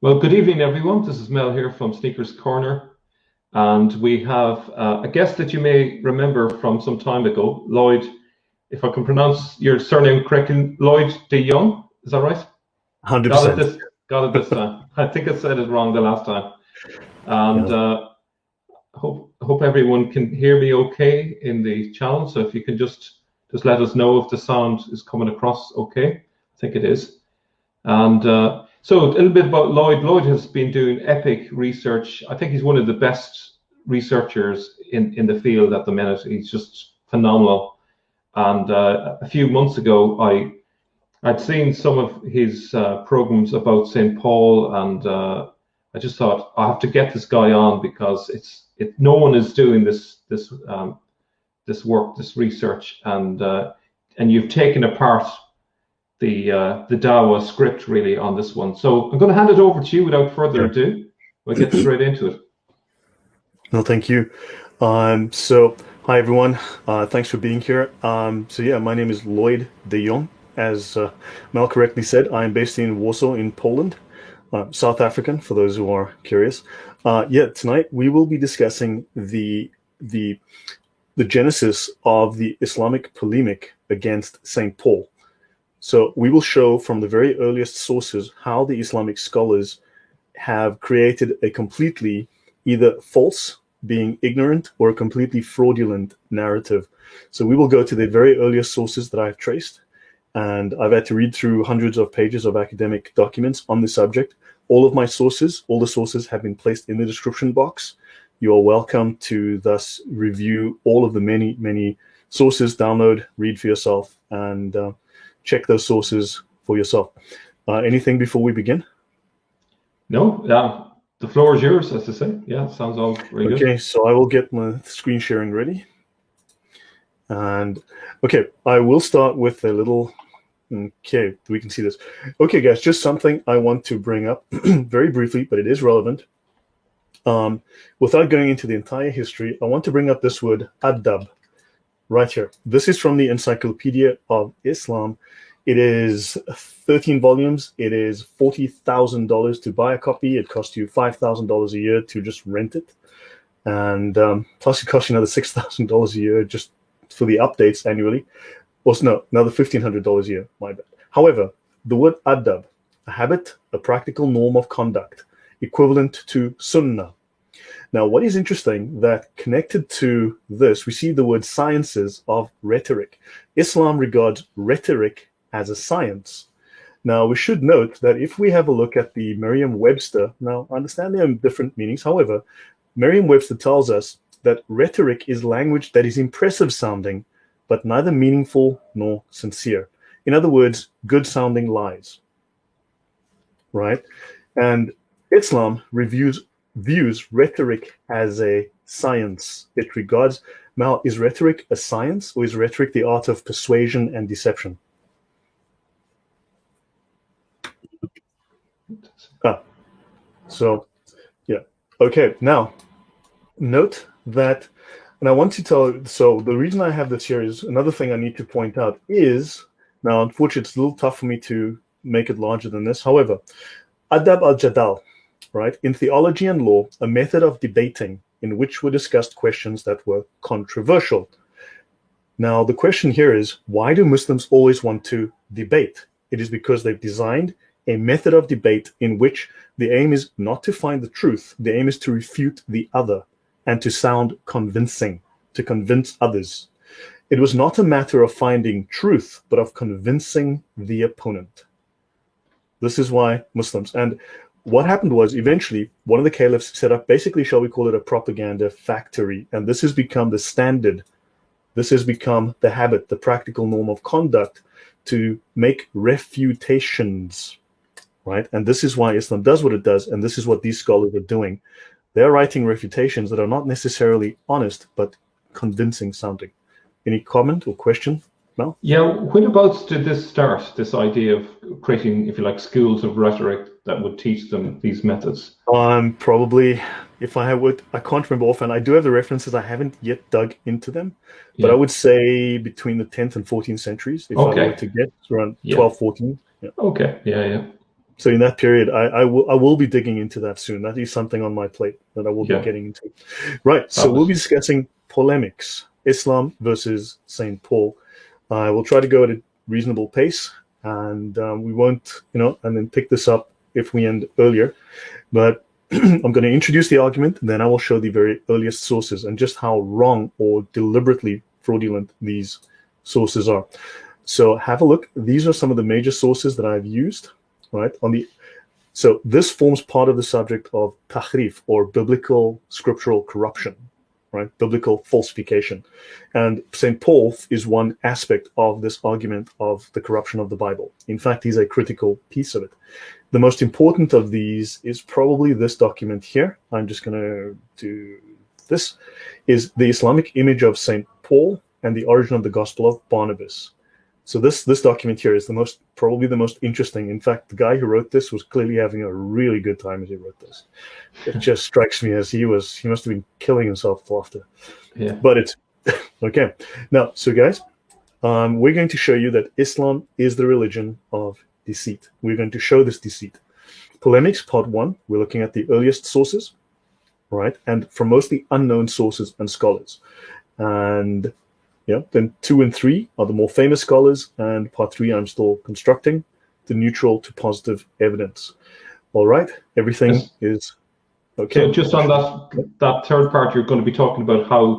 Well, good evening, everyone. This is Mel here from Sneakers Corner, and we have a guest that you may remember from some time ago, Lloyd. If I can pronounce your surname correctly, Lloyd de Jongh. Is that right? 100%. Got it this time. I think I said it wrong the last time, and hope everyone can hear me okay in the channel. So if you can just let us know if the sound is coming across okay. I think it is, and. So a little bit about Lloyd. Lloyd has been doing epic research. I think he's one of the best researchers in the field at the minute. He's just phenomenal. And a few months ago, I'd seen some of his programs about St. Paul, and I just thought I have to get this guy on because no one is doing this work, this research, and you've taken apart the Dawa script really on this one. So I'm going to hand it over to you without further ado. We'll get straight into it. No, thank you. So hi everyone. Thanks for being here. So yeah, my name is Lloyd de Jongh. As Mel correctly said, I'm based in Warsaw in Poland, South African for those who are curious. Tonight we will be discussing the genesis of the Islamic polemic against St. Paul. So we will show from the very earliest sources how the Islamic scholars have created a completely either false, being ignorant, or a completely fraudulent narrative. So we will go to the very earliest sources that I've traced, and I've had to read through hundreds of pages of academic documents on the subject. All the sources have been placed in the description box. You are welcome to thus review all of the many sources, download, read for yourself, and check those sources for yourself. Anything before we begin? No, the floor is yours, as to say. Yeah, sounds all very good. Okay, so I will get my screen sharing ready. And okay, I will start with a little, okay, we can see this. Okay, guys, just something I want to bring up very briefly, but it is relevant. Without going into the entire history, I want to bring up this word, adab, right here. This is from the Encyclopedia of Islam. It is 13 volumes. It is $40,000 to buy a copy. It costs you $5,000 a year to just rent it. And plus it costs you another $6,000 a year just for the updates annually. Well, no, another $1,500 a year, my bad. However, the word adab, a habit, a practical norm of conduct, equivalent to sunnah. Now, what is interesting that connected to this, we see the word sciences of rhetoric. Islam regards rhetoric as a science. Now, we should note that if we have a look at the Merriam-Webster, now I understand there are different meanings. However, Merriam-Webster tells us that rhetoric is language that is impressive sounding, but neither meaningful nor sincere. In other words, good sounding lies, right? And Islam views rhetoric as a science. It regards, now, is rhetoric a science, or is rhetoric the art of persuasion and deception? So, yeah. Okay, now, note that, and I want to tell, so the reason I have this here is, another thing I need to point out is, now, unfortunately, it's a little tough for me to make it larger than this. However, adab al-jadal, right? In theology and law, a method of debating in which were discussed questions that were controversial. Now, the question here is, why do Muslims always want to debate? It is because they've designed a method of debate in which the aim is not to find the truth. The aim is to refute the other and to sound convincing, to convince others. It was not a matter of finding truth, but of convincing the opponent. This is why Muslims, and what happened was eventually one of the caliphs set up, basically, shall we call it a propaganda factory, and this has become the standard. This has become the habit, the practical norm of conduct to make refutations, right? And this is why Islam does what it does, and this is what these scholars are doing. They're writing refutations that are not necessarily honest, but convincing sounding. Any comment or question, Mel? Yeah, whenabouts did this start, this idea of creating, if you like, schools of rhetoric that would teach them these methods? Probably, if I would, I can't remember offhand. I do have the references. I haven't yet dug into them, but I would say between the 10th and 14th centuries, if I were to get around 12, 14. Yeah. Okay, yeah. So in that period, I will be digging into that soon. That is something on my plate that I will be getting into. Right. So we'll be discussing polemics, Islam versus St. Paul. I will try to go at a reasonable pace, and we won't, and then pick this up if we end earlier. But I'm going to introduce the argument, and then I will show the very earliest sources and just how wrong or deliberately fraudulent these sources are. So have a look. These are some of the major sources that I've used, right? So this forms part of the subject of Taḥrīf, or biblical scriptural corruption, right? Biblical falsification. And St. Paul is one aspect of this argument of the corruption of the Bible. In fact, he's a critical piece of it. The most important of these is probably this document here. I'm just going to do this, is the Islamic image of St. Paul and the origin of the Gospel of Barnabas. So this document here is probably the most interesting. In fact, the guy who wrote this was clearly having a really good time as he wrote this. It just strikes me as he must have been killing himself with laughter. Yeah. But it's okay. Now, so guys, we're going to show you that Islam is the religion of deceit. We're going to show this deceit. Polemics, part 1. We're looking at the earliest sources, right, and from mostly unknown sources and scholars. And then 2 and 3 are the more famous scholars, and part 3 I'm still constructing, the neutral to positive evidence. All right, everything is okay. So just on that third part, you're going to be talking about how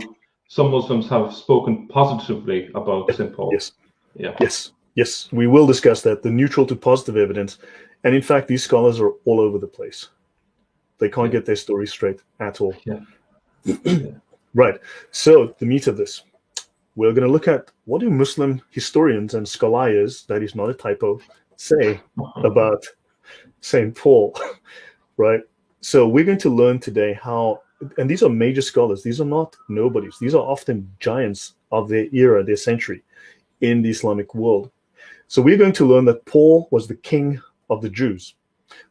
some Muslims have spoken positively about St. Paul. Yes. Yeah. Yes, we will discuss that, the neutral to positive evidence. And in fact, these scholars are all over the place. They can't get their story straight at all. Yeah. Right, so the meat of this. We're going to look at what do Muslim historians and scholiars, that is not a typo, say about St. Paul, right? So we're going to learn today how, and these are major scholars, these are not nobodies, these are often giants of their era, their century in the Islamic world. So we're going to learn that Paul was the king of the Jews,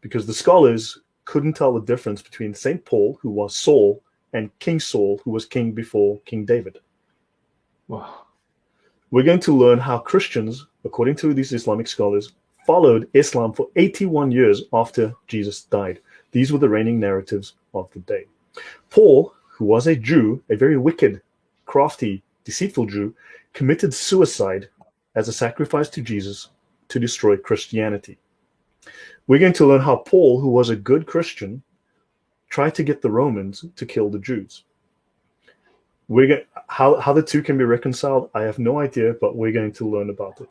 because the scholars couldn't tell the difference between St. Paul, who was Saul, and King Saul, who was king before King David. Wow. We're going to learn how Christians, according to these Islamic scholars, followed Islam for 81 years after Jesus died. These were the reigning narratives of the day. Paul, who was a Jew, a very wicked, crafty, deceitful Jew, committed suicide as a sacrifice to Jesus to destroy Christianity. We're going to learn how Paul, who was a good Christian, tried to get the Romans to kill the Jews. How the two can be reconciled, I have no idea, but we're going to learn about it.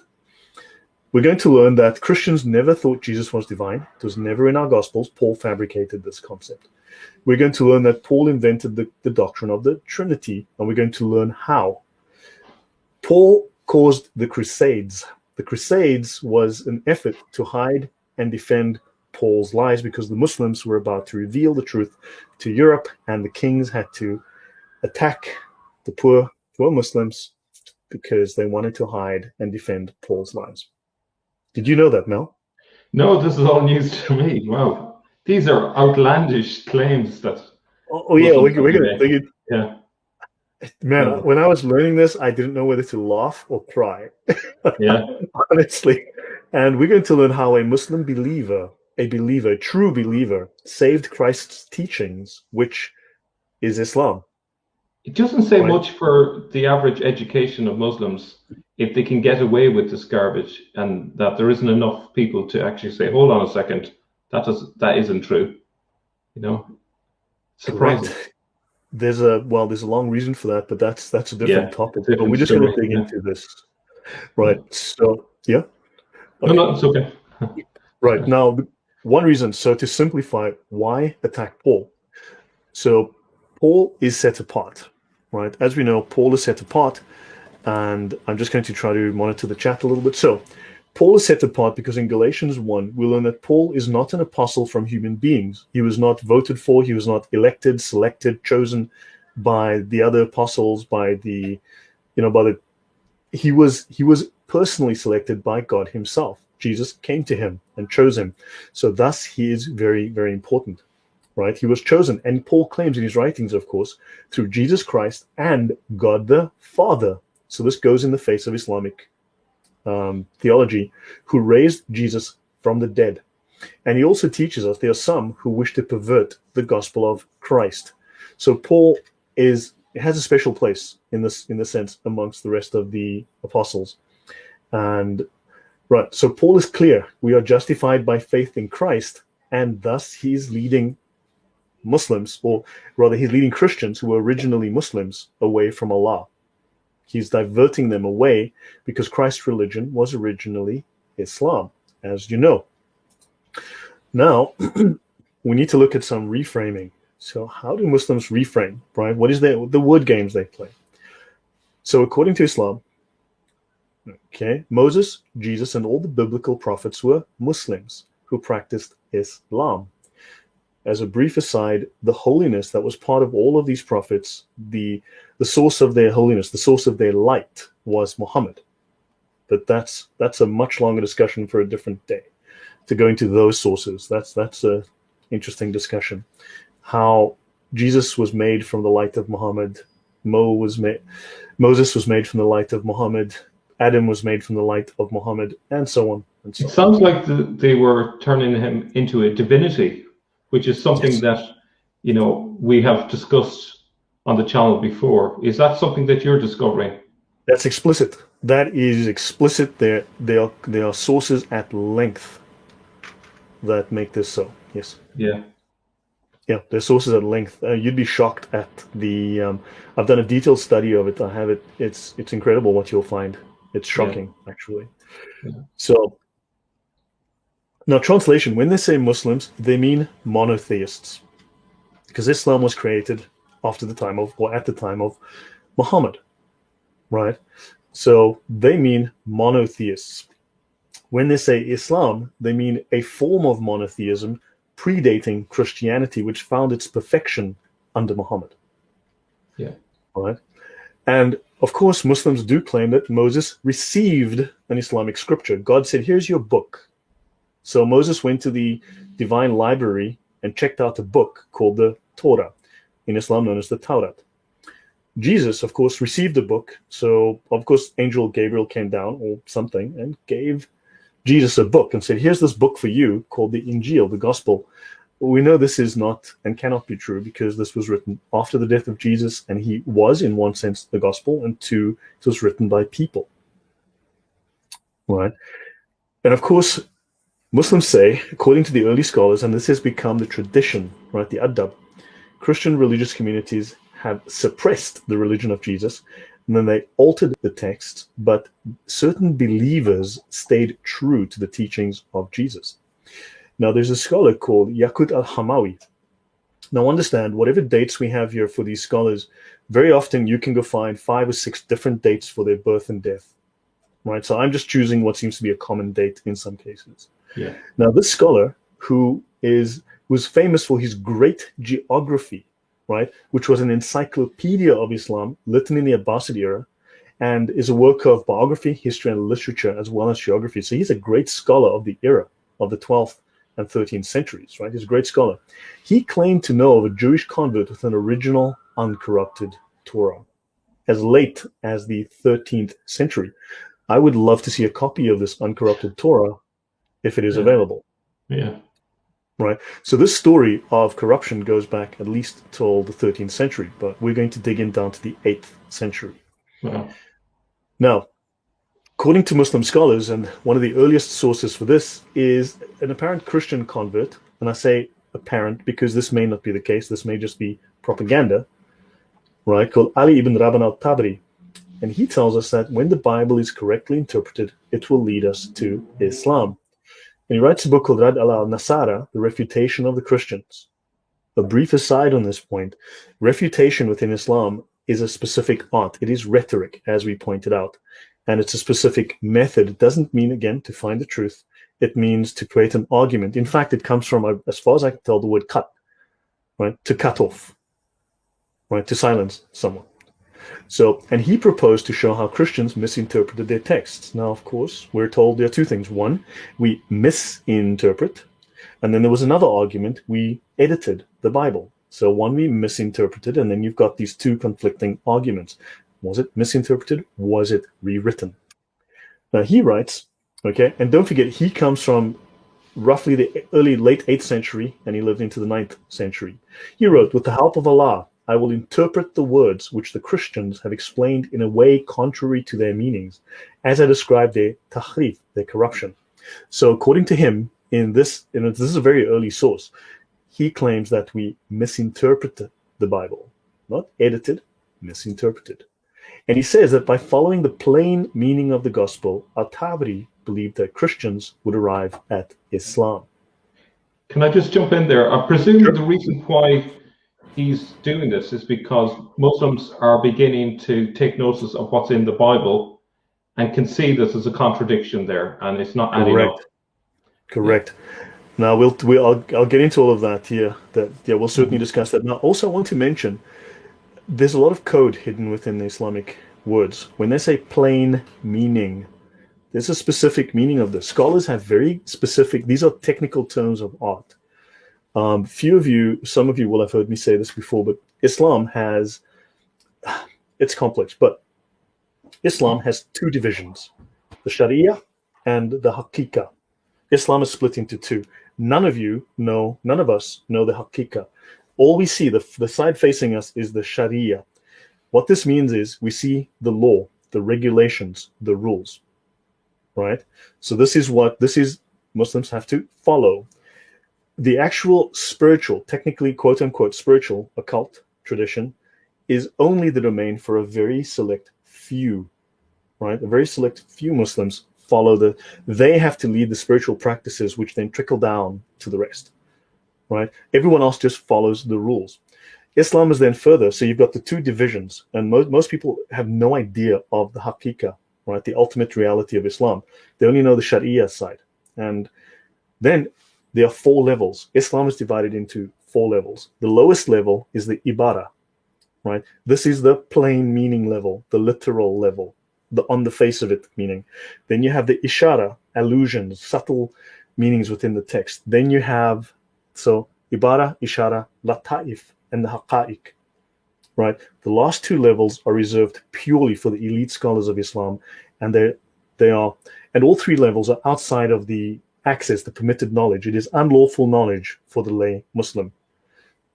We're going to learn that Christians never thought Jesus was divine. It was never in our Gospels. Paul fabricated this concept. We're going to learn that Paul invented the doctrine of the Trinity, and we're going to learn how. Paul caused the Crusades. The Crusades was an effort to hide and defend Paul's lies, because the Muslims were about to reveal the truth to Europe, and the kings had to attack the poor Muslims because they wanted to hide and defend Paul's lies. Did you know that, Mel? No, this is all news to me. Wow. These are outlandish claims that... we're gonna yeah. Man, when I was learning this, I didn't know whether to laugh or cry. Yeah. Honestly. And we're going to learn how a Muslim believer, a true believer, saved Christ's teachings, which is Islam. It doesn't say much for the average education of Muslims if they can get away with this garbage, and that there isn't enough people to actually say, hold on a second, that isn't true. Surprising. Correct. There's a long reason for that, but that's a different topic. But we're just going to dig into this. Right. So, yeah. Okay. No, it's okay. Right. Now, one reason, so to simplify, why attack Paul? So Paul is set apart, right? As we know, Paul is set apart, and I'm just going to try to monitor the chat a little bit. So Paul is set apart because in Galatians 1, we learn that Paul is not an apostle from human beings. He was not voted for. He was not elected, selected, chosen by the other apostles, he was personally selected by God himself. Jesus came to him and chose him. So thus he is very, very important, right? He was chosen. And Paul claims in his writings, of course, through Jesus Christ and God the Father. So this goes in the face of Islamic theology, who raised Jesus from the dead. And he also teaches us there are some who wish to pervert the gospel of Christ. So Paul has a special place in this sense amongst the rest of the apostles. And right, so Paul is clear. We are justified by faith in Christ, and thus he's leading Muslims, or rather he's leading Christians who were originally Muslims, away from Allah. He's diverting them away because Christ's religion was originally Islam, as you know. Now, we need to look at some reframing. So how do Muslims reframe, right? What is the word games they play? So according to Islam, okay, Moses, Jesus, and all the biblical prophets were Muslims who practiced Islam. As a brief aside, the holiness that was part of all of these prophets, the source of their holiness, the source of their light was Muhammad. But that's a much longer discussion for a different day. To go into those sources, that's a interesting discussion. How Jesus was made from the light of Muhammad, Moses was made from the light of Muhammad, Adam was made from the light of Muhammad, and so on and so on. It sounds like they were turning him into a divinity, which is something that, you know, we have discussed on the channel before. Is that something that you're discovering? That's explicit. That is explicit. There are sources at length that make this so. Yes. Yeah. Yeah, there's sources at length. You'd be shocked at the. I've done a detailed study of it. I have it. It's incredible what you'll find. It's shocking, actually. Yeah. So now, translation. When they say Muslims, they mean monotheists, because Islam was created after the time of, or at the time of, Muhammad, right? So they mean monotheists. When they say Islam, they mean a form of monotheism predating Christianity, which found its perfection under Muhammad. Yeah. All right. And of course, Muslims do claim that Moses received an Islamic scripture. God said, here's your book. So Moses went to the divine library and checked out a book called the Torah, in Islam known as the Taurat. Jesus, of course, received the book. So, of course, Angel Gabriel came down or something and gave Jesus a book and said, here's this book for you called the Injil, the Gospel. We know this is not and cannot be true because this was written after the death of Jesus, and he was, in one sense, the Gospel, and two, it was written by people. Right? And of course, Muslims say, according to the early scholars, and this has become the tradition, right, the adab, Christian religious communities have suppressed the religion of Jesus, and then they altered the texts, but certain believers stayed true to the teachings of Jesus. Now, there's a scholar called Yaqut al-Hamawi. Now, understand, whatever dates we have here for these scholars, very often you can go find 5 or 6 different dates for their birth and death, right? So I'm just choosing what seems to be a common date in some cases. Yeah. Now, this scholar, who was famous for his great geography, right, which was an encyclopedia of Islam written in the Abbasid era, and is a work of biography, history, and literature, as well as geography. So he's a great scholar of the era of the 12th and 13th centuries, right? He's a great scholar. He claimed to know of a Jewish convert with an original uncorrupted Torah as late as the 13th century. I would love to see a copy of this uncorrupted Torah if it is available. Yeah. Right. So this story of corruption goes back at least till the 13th century, but we're going to dig in down to the 8th century. Wow. Now, according to Muslim scholars, and one of the earliest sources for this is an apparent Christian convert, and I say apparent because this may not be the case, this may just be propaganda, right, called Ali ibn Rabban al-Tabri. And he tells us that when the Bible is correctly interpreted, it will lead us to Islam. And he writes a book called Rad al-Nasara, The Refutation of the Christians. A brief aside on this point, refutation within Islam is a specific art. It is rhetoric, as we pointed out. And it's a specific method. It doesn't mean, again, to find the truth. It means to create an argument. In fact, it comes from, as far as I can tell, the word cut, right? To cut off, right? To silence someone. So, and he proposed to show how Christians misinterpreted their texts. Now, of course, we're told there are 2 things. One, we misinterpret. And then there was another argument. We edited the Bible. So one, we misinterpreted, and then you've got these 2 conflicting arguments. Was it misinterpreted? Was it rewritten? Now he writes, okay, and don't forget, he comes from roughly the late 8th century, and he lived into the 9th century. He wrote, "With the help of Allah, I will interpret the words which the Christians have explained in a way contrary to their meanings, as I described their Taḥrīf, their corruption." So according to him, this is a very early source, he claims that we misinterpreted the Bible, not edited, misinterpreted. And he says that by following the plain meaning of the gospel, al-Tabari believed that Christians would arrive at Islam. Can I just jump in there? I presume the reason why he's doing this is because Muslims are beginning to take notice of what's in the Bible and can see this as a contradiction there, and it's not adding up. Correct. Now I'll get into all of that here. We'll certainly discuss that. Now, also I want to mention there's a lot of code hidden within the Islamic words. When they say plain meaning, there's a specific meaning of this. Scholars have very specific, these are technical terms of art. Some of you will have heard me say this before, but Islam has, it's complex, but Islam has two divisions, the Sharia and the Haqiqah. Islam is split into two. None of us know the Haqiqah. All we see, the side facing us, is the Sharia. What this means is we see the law, the regulations, the rules, right? So this is Muslims have to follow. The actual spiritual, technically quote unquote spiritual occult tradition is only the domain for a very select few, right? A very select few Muslims follow they have to lead the spiritual practices, which then trickle down to the rest, right? Everyone else just follows the rules. Islam is then further, so you've got the two divisions, and most people have no idea of the Haqiqah, right? The ultimate reality of Islam. They only know the Sharia side. And then there are 4 levels. Islam is divided into 4 levels. The lowest level is the Ibara, right? This is the plain meaning level, the literal level, the on the face of it meaning. Then you have the Ishara, allusions, subtle meanings within the text. Then you have, Ibara, Ishara, Lata'if, and the Haqa'iq, right? The last 2 levels are reserved purely for the elite scholars of Islam, and and all 3 levels are outside of the access, the permitted knowledge. It is unlawful knowledge for the lay Muslim.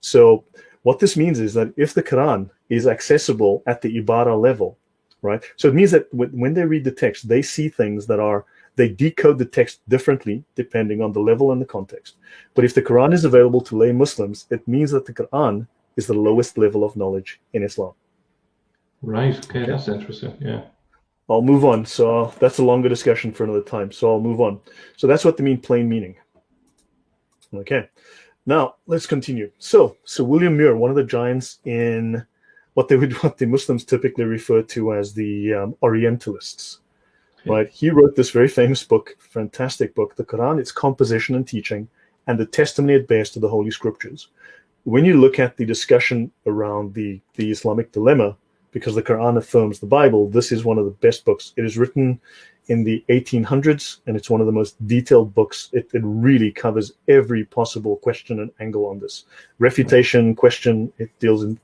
So what this means is that if the Quran is accessible at the Ibara level, right? So it means that when they read the text, they see things they decode the text differently depending on the level and the context. But if the Quran is available to lay Muslims, it means that the Quran is the lowest level of knowledge in Islam. Right. Okay, that's interesting. Yeah. I'll move on. So that's a longer discussion for another time. So I'll move on. So that's what they mean plain meaning. Okay. Now let's continue. So William Muir, one of the giants in what the Muslims typically refer to as the Orientalists, right? He wrote this very famous book, fantastic book, The Quran, Its Composition and Teaching, and the Testimony it bears to the Holy Scriptures. When you look at the discussion around the Islamic dilemma, because the Quran affirms the Bible, this is one of the best books. It is written in the 1800s, and it's one of the most detailed books. It really covers every possible question and angle on this. Refutation, question, it deals in.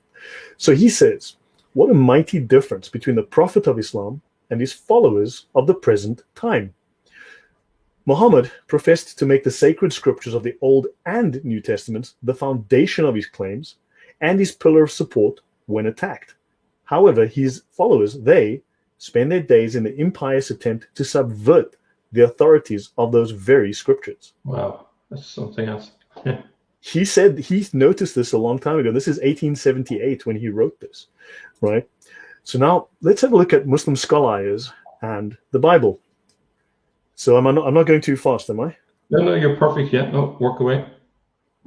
So he says, what a mighty difference between the Prophet of Islam and his followers of the present time. Muhammad professed to make the sacred scriptures of the Old and New Testaments the foundation of his claims and his pillar of support when attacked. However, his followers, they spend their days in the impious attempt to subvert the authorities of those very scriptures. Wow, that's something else. He said he noticed this a long time ago. This is 1878 when he wrote this, right? So now let's have a look at Muslim scholars and the Bible. So I'm not going too fast, am I? No, you're perfect. Yeah, no, work away.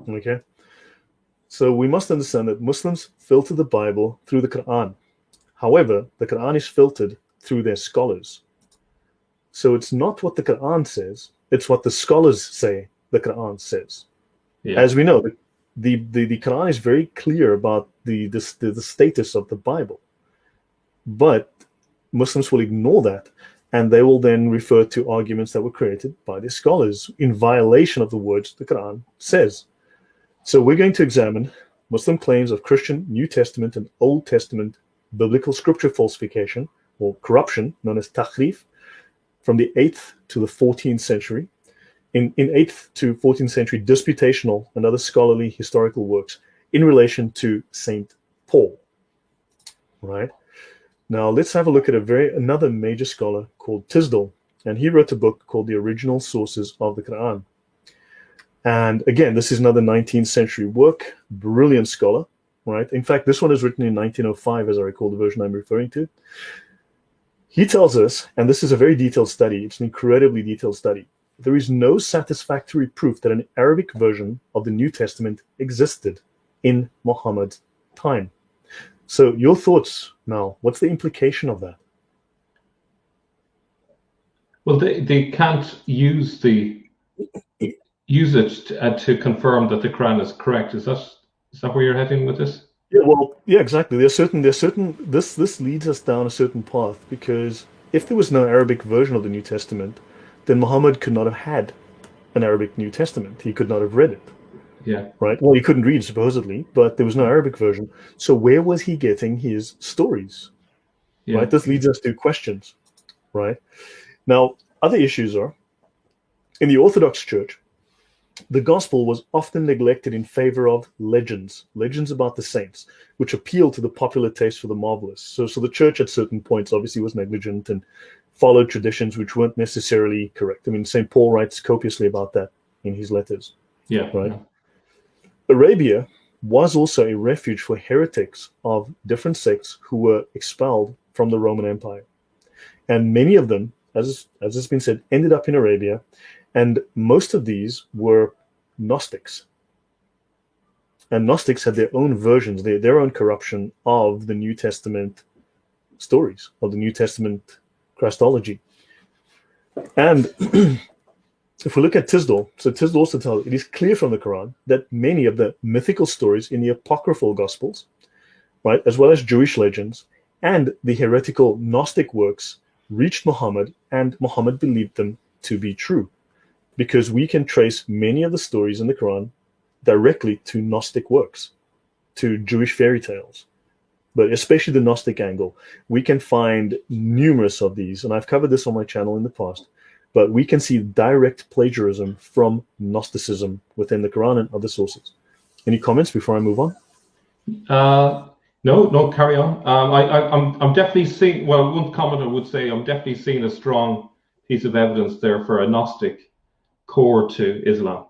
Okay. So we must understand that Muslims filter the Bible through the Quran. However, the Quran is filtered through their scholars. So it's not what the Quran says, it's what the scholars say the Quran says. Yeah. As we know, the Quran is very clear about the status of the Bible. But Muslims will ignore that, and they will then refer to arguments that were created by the scholars in violation of the words the Quran says. So we're going to examine Muslim claims of Christian New Testament and Old Testament biblical scripture falsification or corruption, known as Taḥrīf, from the 8th to the 14th century, in 8th to 14th century disputational and other scholarly historical works in relation to Saint Paul. Right? Now let's have a look at another major scholar called TISDALL, and he wrote a book called The Original Sources of the Quran. And again, this is another 19th century work, brilliant scholar, right? In fact, this one is written in 1905, as I recall the version I'm referring to. He tells us, and this is a very detailed study, it's an incredibly detailed study, there is no satisfactory proof that an Arabic version of the New Testament existed in Muhammad's time. So your thoughts now, what's the implication of that? Well, they can't use it to confirm that the Quran is correct. Is that where you're heading with this? Yeah, well, yeah, exactly. There's certain. This leads us down a certain path, because if there was no Arabic version of the New Testament, then Muhammad could not have had an Arabic New Testament. He could not have read it. Yeah. Right. Well, he couldn't read supposedly, but there was no Arabic version. So where was he getting his stories? Yeah. Right. This leads us to questions. Right. Now, other issues are, in the Orthodox Church, the gospel was often neglected in favor of legends about the saints, which appealed to the popular taste for the marvelous. So the church at certain points obviously was negligent and followed traditions which weren't necessarily correct. I mean, St. Paul writes copiously about that in his letters. Yeah. Right. Yeah. Arabia was also a refuge for heretics of different sects who were expelled from the Roman Empire. And many of them, as has been said, ended up in Arabia, and most of these were Gnostics. And Gnostics had their own versions, their own corruption of the New Testament stories, of the New Testament Christology. And if we look at TISDALL, so TISDALL also tells, it is clear from the Quran that many of the mythical stories in the apocryphal Gospels, right, as well as Jewish legends and the heretical Gnostic works reached Muhammad, and Muhammad believed them to be true, because we can trace many of the stories in the Quran directly to Gnostic works, to Jewish fairy tales, but especially the Gnostic angle. We can find numerous of these, and I've covered this on my channel in the past, but we can see direct plagiarism from Gnosticism within the Quran and other sources. Any comments before I move on? No, carry on. I'm definitely seeing, well, one comment I would say, I'm definitely seeing a strong piece of evidence there for a Gnostic core to Islam.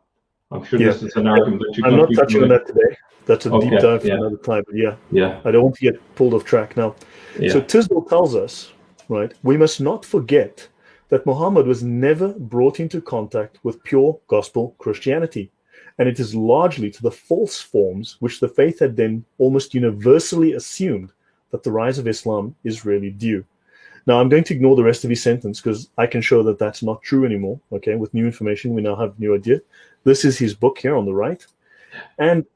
I'm sure this is an argument that I'm not touching on that today. That's a deep dive for another time, but yeah. I don't want to get pulled off track now. Yeah. So TISDALL tells us, right, we must not forget that Muhammad was never brought into contact with pure gospel Christianity. And it is largely to the false forms which the faith had then almost universally assumed that the rise of Islam is really due. Now, I'm going to ignore the rest of his sentence because I can show that that's not true anymore. Okay, with new information, we now have new idea. This is his book here on the right. And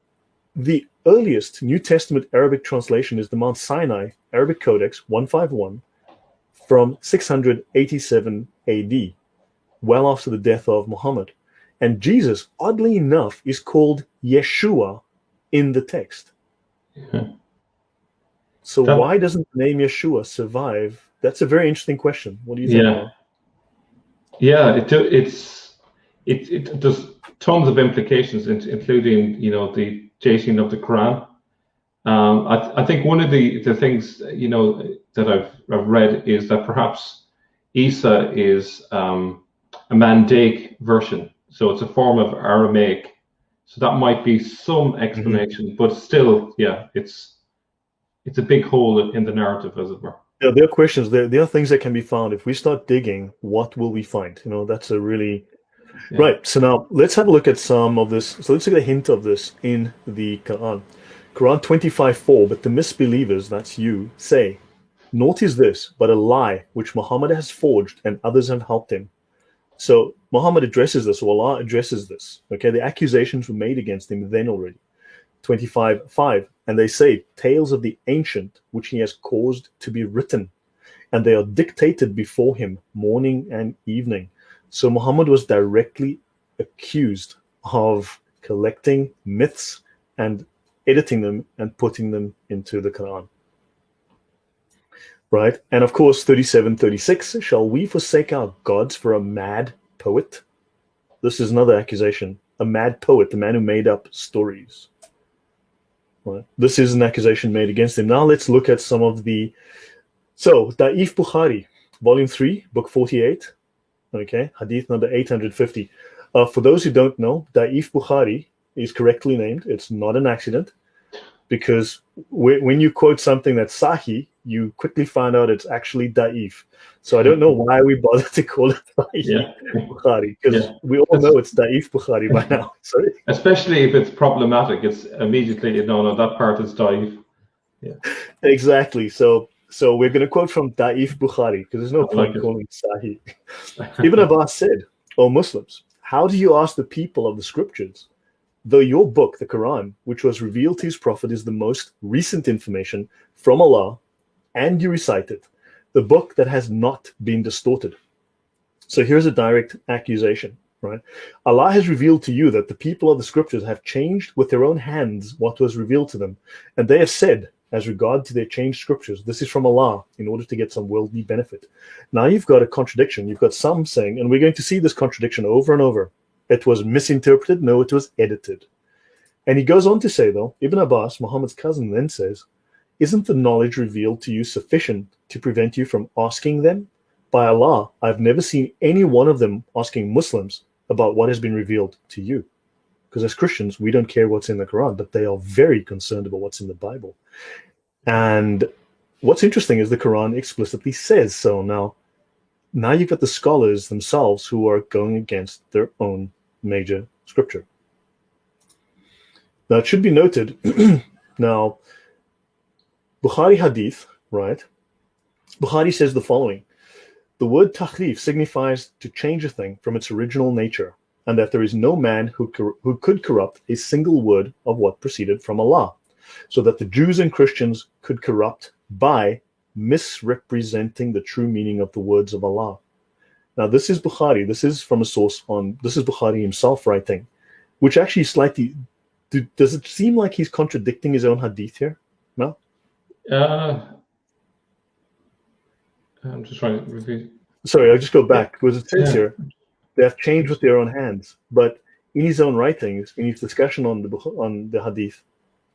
the earliest New Testament Arabic translation is the Mount Sinai Arabic Codex 151 from 687 AD, well after the death of Muhammad. And Jesus, oddly enough, is called Yeshua in the text. Yeah. So why doesn't the name Yeshua survive? That's a very interesting question. What do you think? Yeah, it does tons of implications, including the dating of the Quran. I think one of the things that I've read is that perhaps Isa is a Mandaic version. So it's a form of Aramaic. So that might be some explanation, but still, it's a big hole in the narrative, as it were. Yeah, there are questions. There are things that can be found. If we start digging, what will we find? That's a really... Right. So now let's have a look at some of this. So let's get a hint of this in the Quran. Quran 25:4, but the misbelievers, that's you, say, naught is this, but a lie which Muhammad has forged and others have helped him. So Muhammad addresses this, or Allah addresses this. Okay, the accusations were made against him then already. 25:5, and they say, tales of the ancient which he has caused to be written, and they are dictated before him morning and evening. So Muhammad was directly accused of collecting myths and editing them and putting them into the Quran. Right? And of course, 37:36, shall we forsake our gods for a mad poet? This is another accusation. A mad poet, the man who made up stories. Right? This is an accusation made against him. Now let's look at some of the... So, Da'if Bukhari, Volume 3, Book 48. Okay, Hadith number 850. For those who don't know, Da'if Bukhari is correctly named. It's not an accident. Because when you quote something that's Sahih, you quickly find out it's actually Da'if. So I don't know why we bother to call it Da'if Bukhari, because we all know it's Da'if Bukhari by now. Sorry. Especially if it's problematic, it's immediately, no, that part is Da'if. Yeah. Exactly. So we're going to quote from Da'if Bukhari, because there's no point calling it Sahih. Ibn Abbas said, O Muslims, how do you ask the people of the scriptures? Though your book, the Quran, which was revealed to his prophet, is the most recent information from Allah, and you recite it, the book that has not been distorted. So here's a direct accusation, right? Allah has revealed to you that the people of the scriptures have changed with their own hands what was revealed to them. And they have said, as regard to their changed scriptures, this is from Allah in order to get some worldly benefit. Now you've got a contradiction. You've got some saying, and we're going to see this contradiction over and over. It was misinterpreted. No, it was edited. And he goes on to say, though, Ibn Abbas, Muhammad's cousin, then says, isn't the knowledge revealed to you sufficient to prevent you from asking them? By Allah, I've never seen any one of them asking Muslims about what has been revealed to you. Because as Christians, we don't care what's in the Quran, but they are very concerned about what's in the Bible. And what's interesting is the Quran explicitly says so. Now you've got the scholars themselves who are going against their own major scripture. Now, it should be noted, now, Bukhari Hadith, right? Bukhari says the following. The word Taḥrīf signifies to change a thing from its original nature, and that there is no man who could corrupt a single word of what proceeded from Allah, so that the Jews and Christians could corrupt by misrepresenting the true meaning of the words of Allah. Now, this is Bukhari. This is from a source this is Bukhari himself writing, which actually slightly, does it seem like he's contradicting his own hadith here? No? I'm just trying to repeat. Sorry, I'll just go back, because it says here, they have changed with their own hands. But in his own writings, in his discussion on the hadith,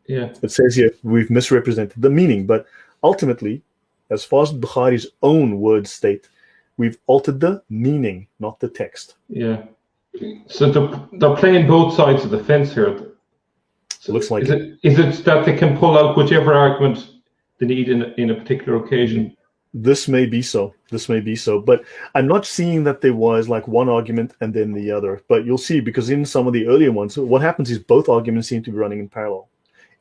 it says here, we've misrepresented the meaning. But ultimately, as far as Bukhari's own words state, we've altered the meaning, not the text. Yeah. So they're playing both sides of the fence here. So it looks like is it that they can pull out whichever argument they need in a particular occasion? This may be so. But I'm not seeing that there was like one argument and then the other. But you'll see, because in some of the earlier ones, what happens is both arguments seem to be running in parallel.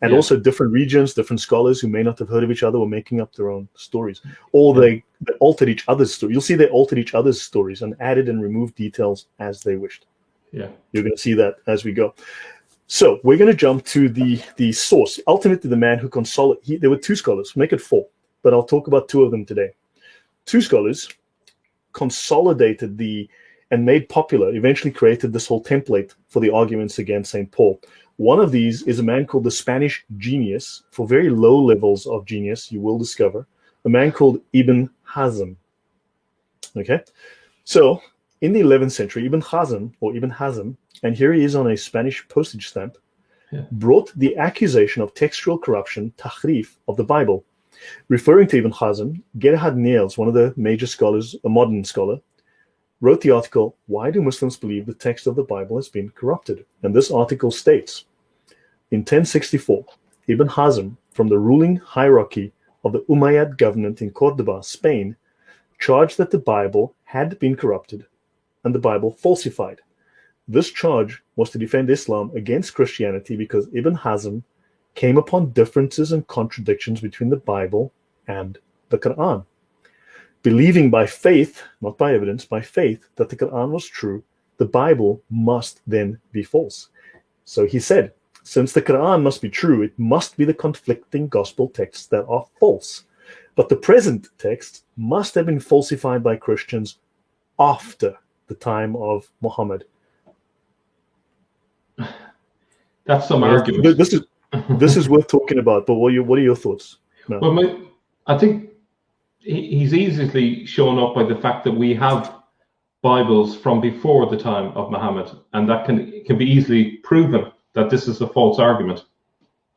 And also different regions, different scholars who may not have heard of each other were making up their own stories. Or they altered each other's stories. You'll see they altered each other's stories and added and removed details as they wished. Yeah. You're going to see that as we go. So we're going to jump to the source. Ultimately, the man who consolidated... There were two scholars. Make it four. But I'll talk about two of them today. Two scholars consolidated and made popular, eventually created this whole template for the arguments against St. Paul. One of these is a man called the Spanish genius. For very low levels of genius, you will discover, a man called Ibn Ḥazm. Okay? So, in the 11th century, Ibn Ḥazm, and here he is on a Spanish postage stamp, brought the accusation of textual corruption, Taḥrīf, of the Bible. Referring to Ibn Ḥazm, Gerhard Niels, one of the major scholars, a modern scholar, wrote the article, Why Do Muslims Believe the Text of the Bible Has Been Corrupted? And this article states, in 1064, Ibn Ḥazm, from the ruling hierarchy of the Umayyad government in Córdoba, Spain, charged that the Bible had been corrupted and the Bible falsified. This charge was to defend Islam against Christianity because Ibn Ḥazm came upon differences and contradictions between the Bible and the Quran. Believing by faith, not by evidence, by faith, that the Quran was true, the Bible must then be false. So he said, since the Quran must be true, it must be the conflicting gospel texts that are false. But the present text must have been falsified by Christians after the time of Muhammad. That's some argument. This is worth talking about, but what are your thoughts? No. Well, I think he's easily shown up by the fact that we have Bibles from before the time of Muhammad, and that can be easily proven that this is a false argument.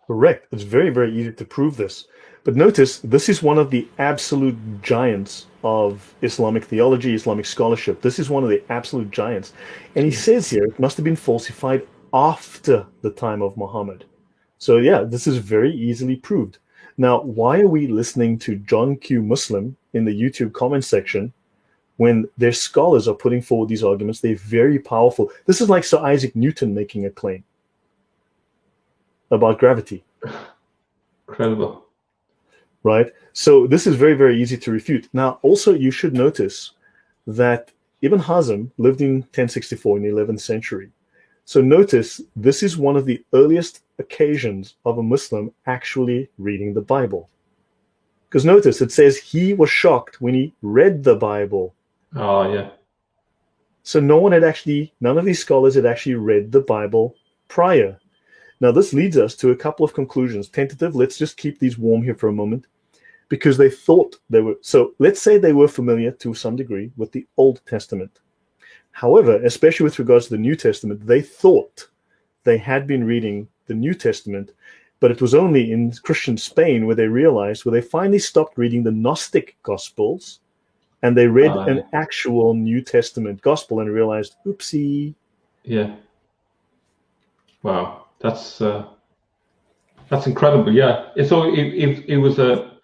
Correct. It's very, very easy to prove this. But notice, this is one of the absolute giants of Islamic theology, Islamic scholarship. This is one of the absolute giants. And he says here, it must have been falsified after the time of Muhammad. So yeah, this is very easily proved. Now, why are we listening to John Q. Muslim in the YouTube comment section when their scholars are putting forward these arguments? They're very powerful. This is like Sir Isaac Newton making a claim about gravity. Incredible. Right? So this is very, very easy to refute. Now, also, you should notice that Ibn Ḥazm lived in 1064 in the 11th century. So notice, this is one of the earliest occasions of a Muslim actually reading the Bible. Because notice, it says he was shocked when he read the Bible. Oh, yeah. So none of these scholars had actually read the Bible prior. Now, this leads us to a couple of conclusions. Tentative, let's just keep these warm here for a moment, because they thought they were, so let's say they were familiar to some degree with the Old Testament. However, especially with regards to the New Testament, they thought they had been reading the New Testament, but it was only in Christian Spain where they finally stopped reading the Gnostic Gospels, and they read an actual New Testament gospel and realized, oopsie. Yeah. Wow. That's incredible. Yeah. So it was a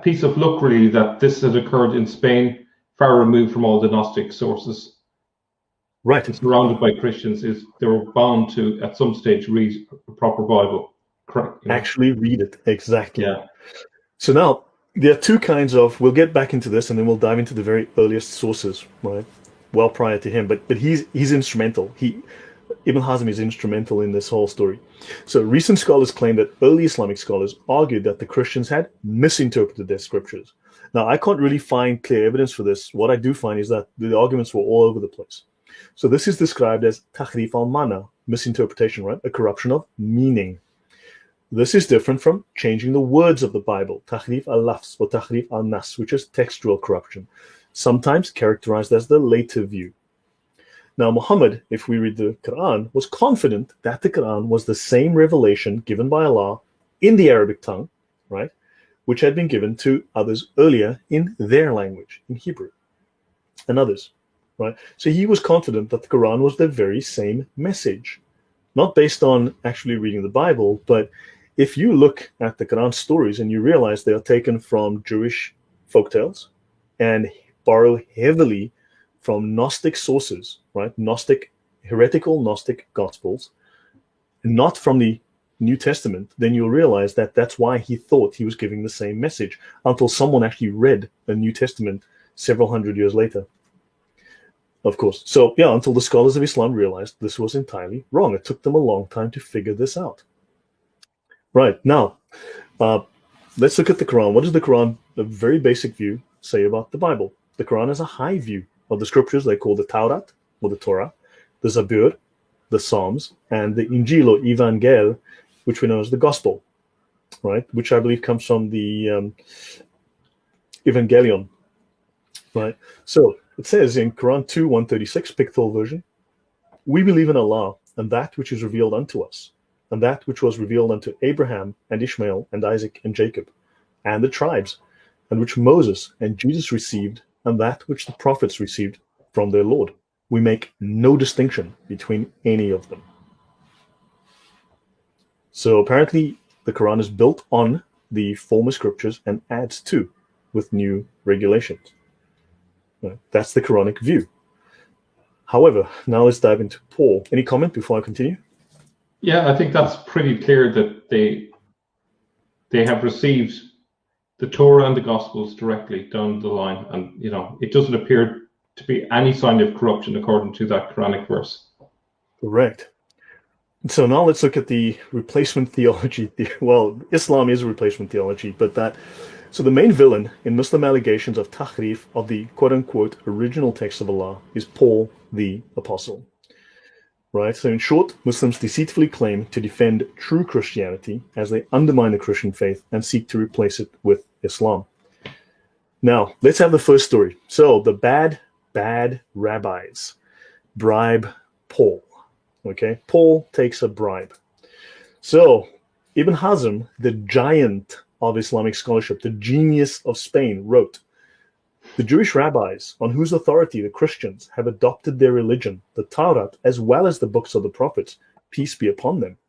piece of luck, really, that this had occurred in Spain, far removed from all the Gnostic sources. Right. And surrounded by Christians, they were bound to at some stage read a proper Bible. Correct. You know? Actually read it. Exactly. Yeah. So now there are two kinds of, we'll get back into this and then we'll dive into the very earliest sources, right? Well prior to him, but he's instrumental. Ibn Ḥazm is instrumental in this whole story. So recent scholars claim that early Islamic scholars argued that the Christians had misinterpreted their scriptures. Now, I can't really find clear evidence for this. What I do find is that the arguments were all over the place. So this is described as Taḥrīf al-mana, misinterpretation, right? A corruption of meaning. This is different from changing the words of the Bible, Taḥrīf al-lafz or Taḥrīf al-nas, which is textual corruption, sometimes characterized as the later view. Now, Muhammad, if we read the Quran, was confident that the Quran was the same revelation given by Allah in the Arabic tongue, right, which had been given to others earlier in their language, in Hebrew, and others, right? So he was confident that the Quran was the very same message, not based on actually reading the Bible, but if you look at the Quran stories and you realize they are taken from Jewish folktales and borrow heavily from Gnostic sources, right? Heretical Gnostic Gospels, not from the New Testament, then you'll realize that that's why he thought he was giving the same message until someone actually read the New Testament several hundred years later. Of course. So yeah, until the scholars of Islam realized this was entirely wrong. It took them a long time to figure this out. Right, now, let's look at the Quran. What does the Quran, the very basic view, say about the Bible? The Quran is a high view of the scriptures they call the Taurat, or the Torah, the Zabur, the Psalms, and the Injil or Evangel, which we know as the Gospel, right? Which I believe comes from the Evangelion, right? So it says in Quran 2, 136, Pictorial version, we believe in Allah and that which is revealed unto us, and that which was revealed unto Abraham and Ishmael and Isaac and Jacob, and the tribes, and which Moses and Jesus received, and that which the prophets received from their Lord. We make no distinction between any of them. So apparently the Quran is built on the former scriptures and adds to with new regulations. That's the Quranic view. However, now let's dive into Paul. Any comment before I continue? Yeah, I think that's pretty clear that they have received the Torah and the Gospels directly down the line, and it doesn't appear to be any sign of corruption according to that Quranic verse. Correct. So now let's look at the replacement theology. Well, Islam is a replacement theology, but so the main villain in Muslim allegations of Taḥrīf of the quote-unquote original text of Allah is Paul the Apostle. Right? So in short, Muslims deceitfully claim to defend true Christianity as they undermine the Christian faith and seek to replace it with Islam. Now, let's have the first story. So the bad rabbis bribe Paul. Okay, Paul takes a bribe. So Ibn Ḥazm, the giant of Islamic scholarship, the genius of Spain, wrote, the Jewish rabbis, on whose authority the Christians have adopted their religion, the Torah, as well as the books of the prophets, peace be upon them,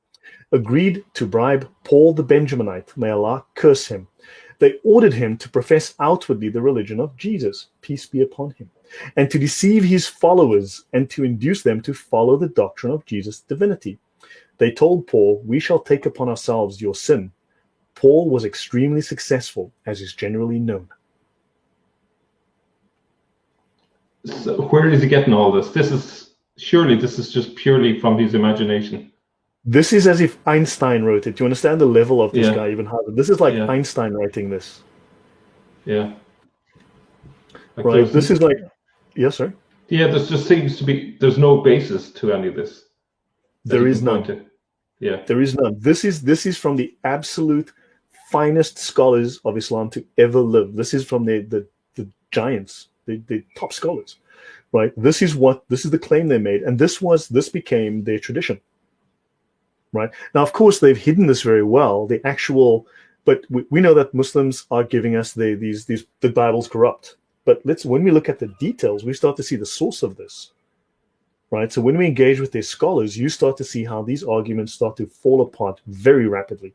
agreed to bribe Paul the Benjaminite, may Allah curse him. They ordered him to profess outwardly the religion of Jesus, peace be upon him, and to deceive his followers and to induce them to follow the doctrine of Jesus' divinity. They told Paul, we shall take upon ourselves your sin. Paul was extremely successful, as is generally known. So where is he getting all this? Surely this is just purely from his imagination. This is as if Einstein wrote it. Do you understand the level of this guy, Ibn Ḥazm? This is like Einstein writing this. Yeah. Like right. This is like, yes, sir? Yeah, there just seems to be, there's no basis to any of this. There is none. Yeah. There is none. This is from the absolute finest scholars of Islam to ever live. This is from the giants, the top scholars, right? This is the claim they made, and this became their tradition, right? Now, of course, they've hidden this very well. But we know that Muslims are giving us the Bible's corrupt. But when we look at the details, we start to see the source of this, right? So when we engage with their scholars, you start to see how these arguments start to fall apart very rapidly.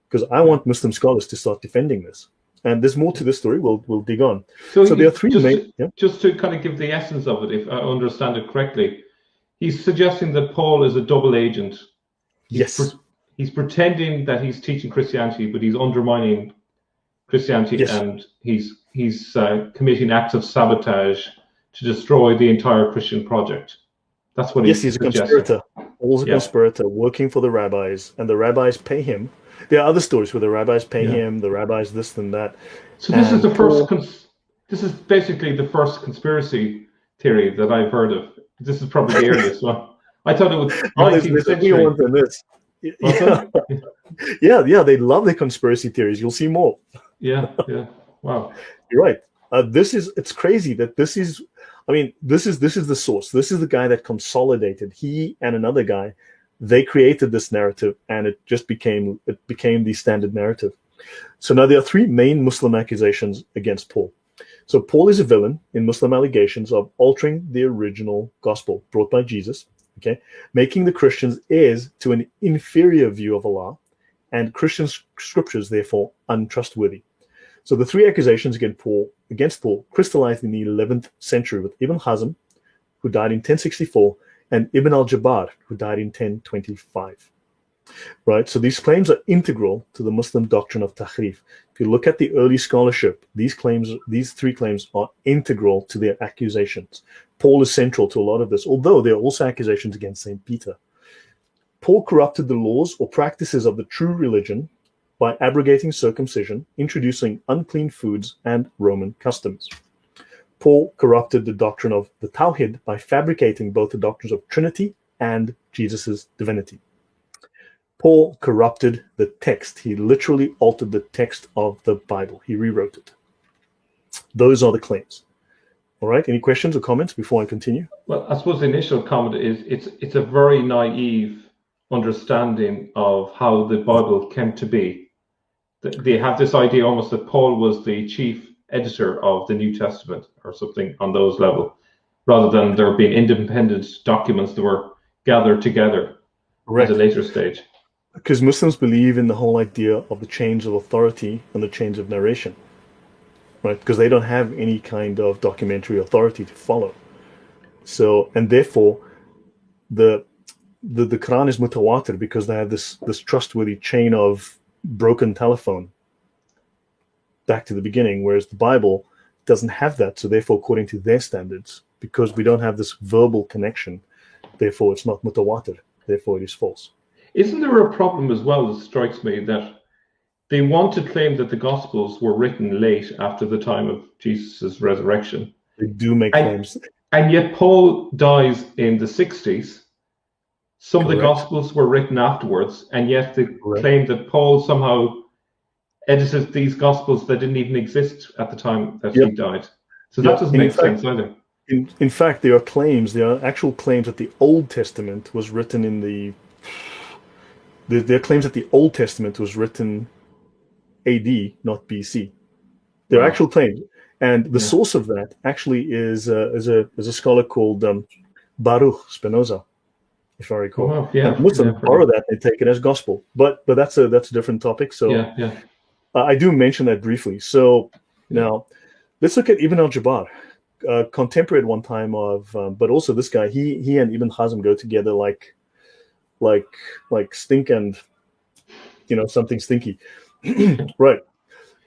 Because I want Muslim scholars to start defending this. And there's more to this story. We'll dig on. So there are three main... Just to kind of give the essence of it, if I understand it correctly, he's suggesting that Paul is a double agent. He's pretending that he's teaching Christianity, but he's undermining Christianity, and he's committing acts of sabotage to destroy the entire Christian project. That's what he's suggesting. He's a conspirator. Paul's a conspirator working for the rabbis, and the rabbis pay him. There are other stories where the rabbis pay him, the rabbis this and that. So this is the first. This is basically the first conspiracy theory that I've heard of. This is probably the earliest one. I thought it was 19th century. Yeah, they love the conspiracy theories. You'll see more. Yeah. Wow. You're right. It's crazy that this is the source. This is the guy that consolidated. He and another guy, they created this narrative, and it became the standard narrative. So now there are three main Muslim accusations against Paul. So Paul is a villain in Muslim allegations of altering the original gospel brought by Jesus, making the Christians heirs to an inferior view of Allah, and Christian scriptures therefore untrustworthy. So the three accusations against Paul crystallized in the 11th century with Ibn Ḥazm, who died in 1064, and Ibn al-Jabbar, who died in 1025. Right? So these claims are integral to the Muslim doctrine of Taḥrīf. If you look at the early scholarship, these three claims are integral to their accusations. Paul is central to a lot of this, although there are also accusations against St. Peter. Paul corrupted the laws or practices of the true religion by abrogating circumcision, introducing unclean foods, and Roman customs. Paul corrupted the doctrine of the Tawhid by fabricating both the doctrines of Trinity and Jesus' divinity. Paul corrupted the text. He literally altered the text of the Bible. He rewrote it. Those are the claims. All right, any questions or comments before I continue? Well, I suppose the initial comment is it's a very naive understanding of how the Bible came to be. They have this idea almost that Paul was the chief editor of the New Testament or something on those levels, rather than there being independent documents that were gathered together at a later stage. Because Muslims believe in the whole idea of the chains of authority and the chains of narration, right? Because they don't have any kind of documentary authority to follow. So, and therefore, the Quran is mutawatir because they have this trustworthy chain of broken telephone back to the beginning, whereas the Bible doesn't have that. So therefore, according to their standards, because we don't have this verbal connection, therefore it's not mutawatir, therefore it is false. Isn't there a problem as well that strikes me that they want to claim that the Gospels were written late after the time of Jesus' resurrection? They do make claims. And yet Paul dies in the 60s. Some of the Gospels were written afterwards, and yet they claim that Paul somehow edited these Gospels that didn't even exist at the time that Yep. he died. So Yep. that doesn't make sense either. In fact, there are actual claims that the Old Testament was written in there are claims that the Old Testament was written AD, not BC. There are Wow. actual claims, and the Yeah. source of that actually is a scholar called Baruch Spinoza, if I recall. Oh, wow. Yeah. And Muslims Yeah, borrow that; they take it as gospel. But that's a different topic. So yeah. I do mention that briefly. So now let's look at Ibn al-Jabbar, contemporary at one time of, but also this guy. He and Ibn Ḥazm go together like stink and something stinky, right?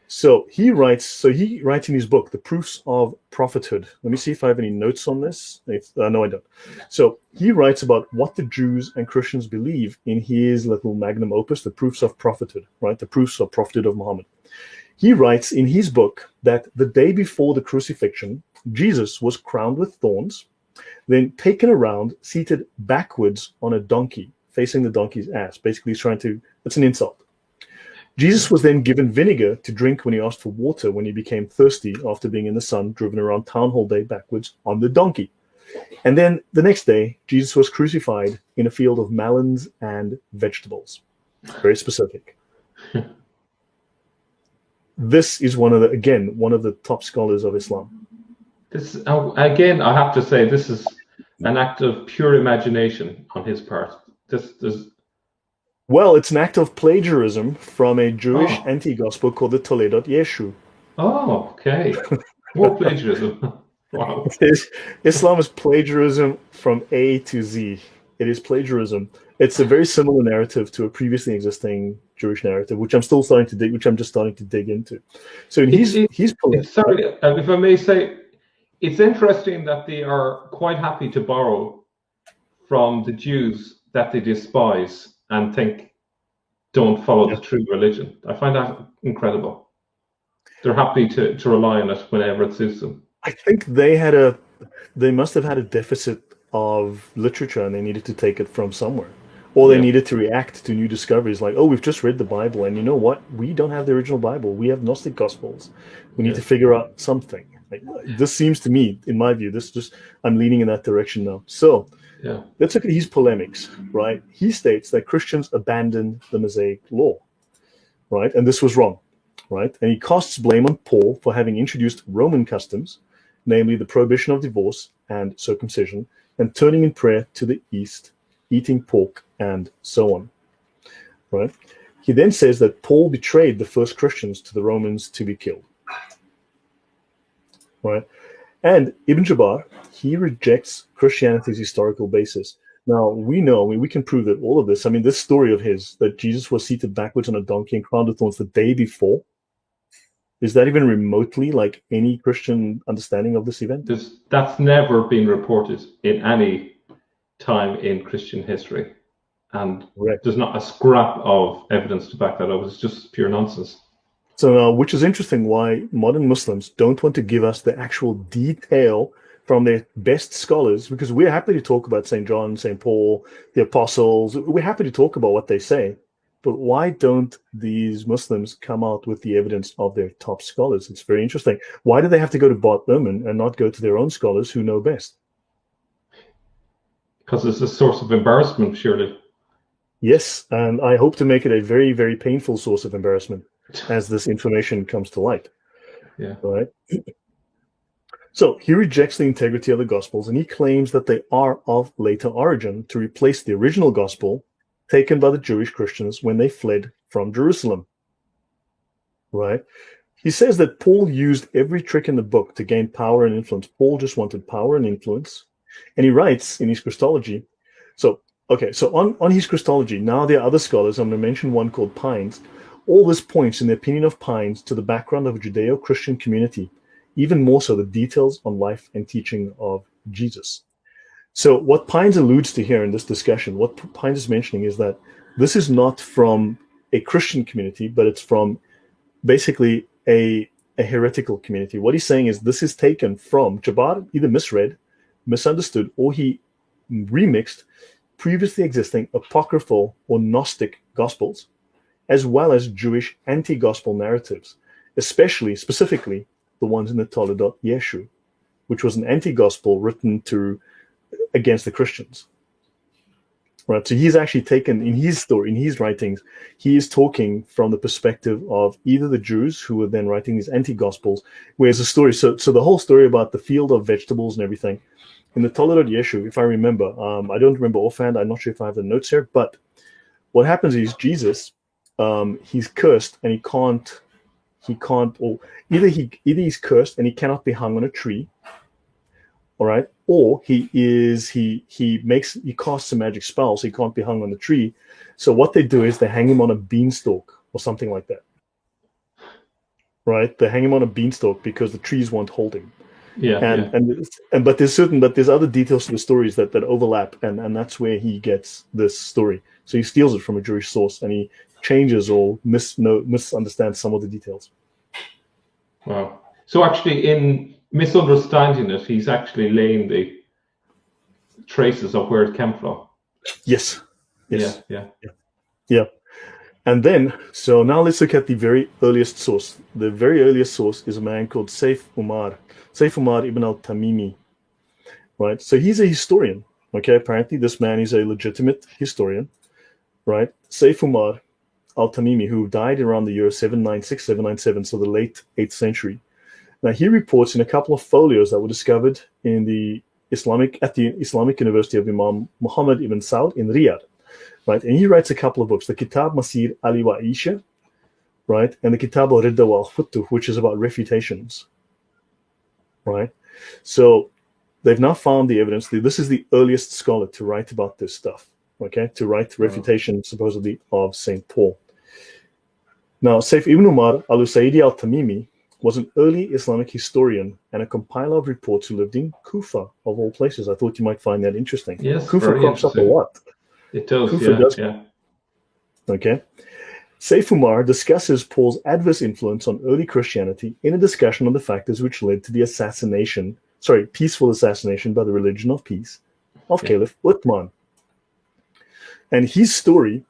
So he writes in his book, The Proofs of Prophethood. Let me see if I have any notes on this. No, I don't. So he writes about what the Jews and Christians believe in his little magnum opus, The Proofs of Prophethood, right? The Proofs of Prophethood of Muhammad. He writes in his book that the day before the crucifixion, Jesus was crowned with thorns, then taken around, seated backwards on a donkey, facing the donkey's ass. Basically, it's an insult. Jesus was then given vinegar to drink when he asked for water when he became thirsty after being in the sun, driven around town hall day backwards on the donkey. And then the next day, Jesus was crucified in a field of melons and vegetables. Very specific. This is one of the top scholars of Islam. This again, I have to say, this is an act of pure imagination on his part. Well, it's an act of plagiarism from a Jewish anti-gospel called the Toledot Yeshu. Oh, okay. More plagiarism. Wow. Islam is plagiarism from A to Z. It is plagiarism. It's a very similar narrative to a previously existing Jewish narrative, which I'm just starting to dig into. So he's sorry, if I may say, it's interesting that they are quite happy to borrow from the Jews that they despise and think don't follow the true religion. I find that incredible. They're happy to rely on it whenever it suits them. I think they must have had a deficit of literature and they needed to take it from somewhere. Or they needed to react to new discoveries like, oh, we've just read the Bible, and you know what? We don't have the original Bible. We have Gnostic Gospels. We need to figure out something. This seems to me, in my view, I'm leaning in that direction now. So let's look at his polemics, right? He states that Christians abandoned the Mosaic law, right? And this was wrong, right? And he casts blame on Paul for having introduced Roman customs, namely the prohibition of divorce and circumcision, and turning in prayer to the east, eating pork, and so on, right? He then says that Paul betrayed the first Christians to the Romans to be killed, right? And Ibn Jabbar, he rejects Christianity's historical basis. Now, we can prove that all of this, this story of his, that Jesus was seated backwards on a donkey and crowned with thorns the day before, is that even remotely like any Christian understanding of this event? That's never been reported in any time in Christian history. And there's not a scrap of evidence to back that up. It's just pure nonsense. So now, which is interesting why modern Muslims don't want to give us the actual detail from their best scholars, because we're happy to talk about St. John, St. Paul, the apostles. We're happy to talk about what they say. But why don't these Muslims come out with the evidence of their top scholars? It's very interesting. Why do they have to go to Bart Ehrman and not go to their own scholars who know best? Because it's a source of embarrassment, surely. Yes, and I hope to make it a very, very painful source of embarrassment as this information comes to light. Yeah. Right. So he rejects the integrity of the Gospels, and he claims that they are of later origin to replace the original Gospel taken by the Jewish Christians when they fled from Jerusalem. Right. He says that Paul used every trick in the book to gain power and influence. Paul just wanted power and influence. And he writes in his Christology. So on his Christology, now there are other scholars. I'm going to mention one called Pines. All this points, in the opinion of Pines, to the background of a Judeo-Christian community, even more so the details on life and teaching of Jesus. So what Pines alludes to here in this discussion, what Pines is mentioning is that this is not from a Christian community, but it's from basically a heretical community. What he's saying is this is taken from Jabbar, either misread, misunderstood, or he remixed previously existing apocryphal or Gnostic Gospels as well as Jewish anti-gospel narratives, specifically the ones in the Toledot Yeshu, which was an anti-gospel written against the Christians. Right, so he's actually taken, in his story, in his writings, he is talking from the perspective of either the Jews who were then writing these anti-gospels, whereas the story, so the whole story about the field of vegetables and everything, in the Toledot Yeshu, if I remember, I don't remember offhand, I'm not sure if I have the notes here, but what happens is Jesus, he's cursed and he can't, or either he's cursed and he cannot be hung on a tree, all right, or he casts a magic spell so he can't be hung on the tree. So what they do is they hang him on a beanstalk or something like that. Right? They hang him on a beanstalk because the trees won't hold him. But there's other details to the stories that overlap, and that's where he gets this story. So he steals it from a Jewish source and he changes or misunderstands some of the details. Wow. So actually, in misunderstanding it, he's actually laying the traces of where it came from. Yes. Yeah. And then, so now let's look at the very earliest source. The very earliest source is a man called Saif Umar ibn al-Tamimi, right? So he's a historian, okay? Apparently this man is a legitimate historian, right? Saif Umar al-Tamimi, who died around the year 796, 797, so the late 8th century. Now he reports in a couple of folios that were discovered at the Islamic University of Imam Muhammad ibn Saud in Riyadh, right? And he writes a couple of books, the Kitāb Masir Ali wa Aisha, right? And the Kitāb al-Ridda wa-al-Futuh, which is about refutations, right? So they've now found the evidence. This is the earliest scholar to write about this stuff, okay? To write refutation, supposedly, of St. Paul. Now, Saif ibn Umar al-Usaidi al-Tamimi was an early Islamic historian and a compiler of reports who lived in Kufa, of all places. I thought you might find that interesting. Yes, Kufa crops up a lot. It does, Kufa. Okay. Saif Umar discusses Paul's adverse influence on early Christianity in a discussion on the factors which led to the peaceful assassination by the religion of peace of Caliph Uthman. And his story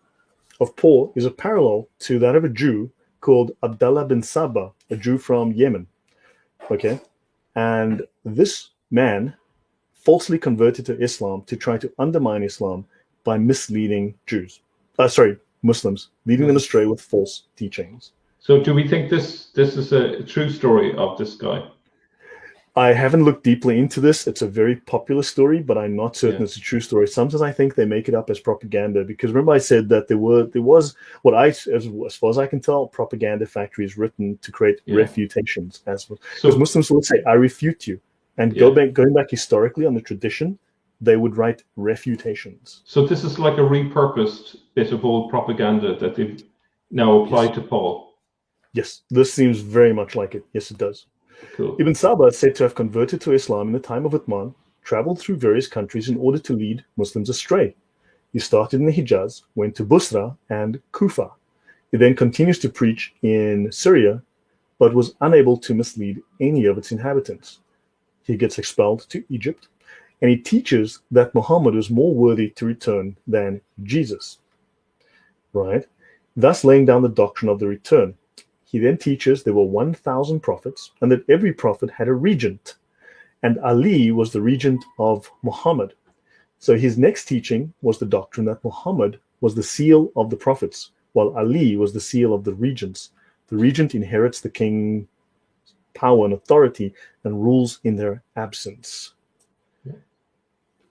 of Paul is a parallel to that of a Jew called Abdullah bin Saba, a Jew from Yemen. Okay. And this man falsely converted to Islam to try to undermine Islam by misleading Muslims, leading them astray with false teachings. So do we think this is a true story of this guy? I haven't looked deeply into this. It's a very popular story, but I'm not certain it's a true story. Sometimes I think they make it up as propaganda, because remember I said that there was what as far as I can tell, propaganda factories written to create refutations. Because Muslims would say, "I refute you," and going back historically on the tradition, they would write refutations. So this is like a repurposed bit of old propaganda that they've now applied to Paul. Yes, this seems very much like it. Yes, it does. Cool. Ibn Saba is said to have converted to Islam in the time of Uthman, traveled through various countries in order to lead Muslims astray. He started in the Hijaz, went to Busra and Kufa. He then continues to preach in Syria, but was unable to mislead any of its inhabitants. He gets expelled to Egypt, and he teaches that Muhammad was more worthy to return than Jesus, right? Thus laying down the doctrine of the return. He then teaches there were 1,000 prophets and that every prophet had a regent, and Ali was the regent of Muhammad. So his next teaching was the doctrine that Muhammad was the seal of the prophets, while Ali was the seal of the regents. The regent inherits the king's power and authority and rules in their absence.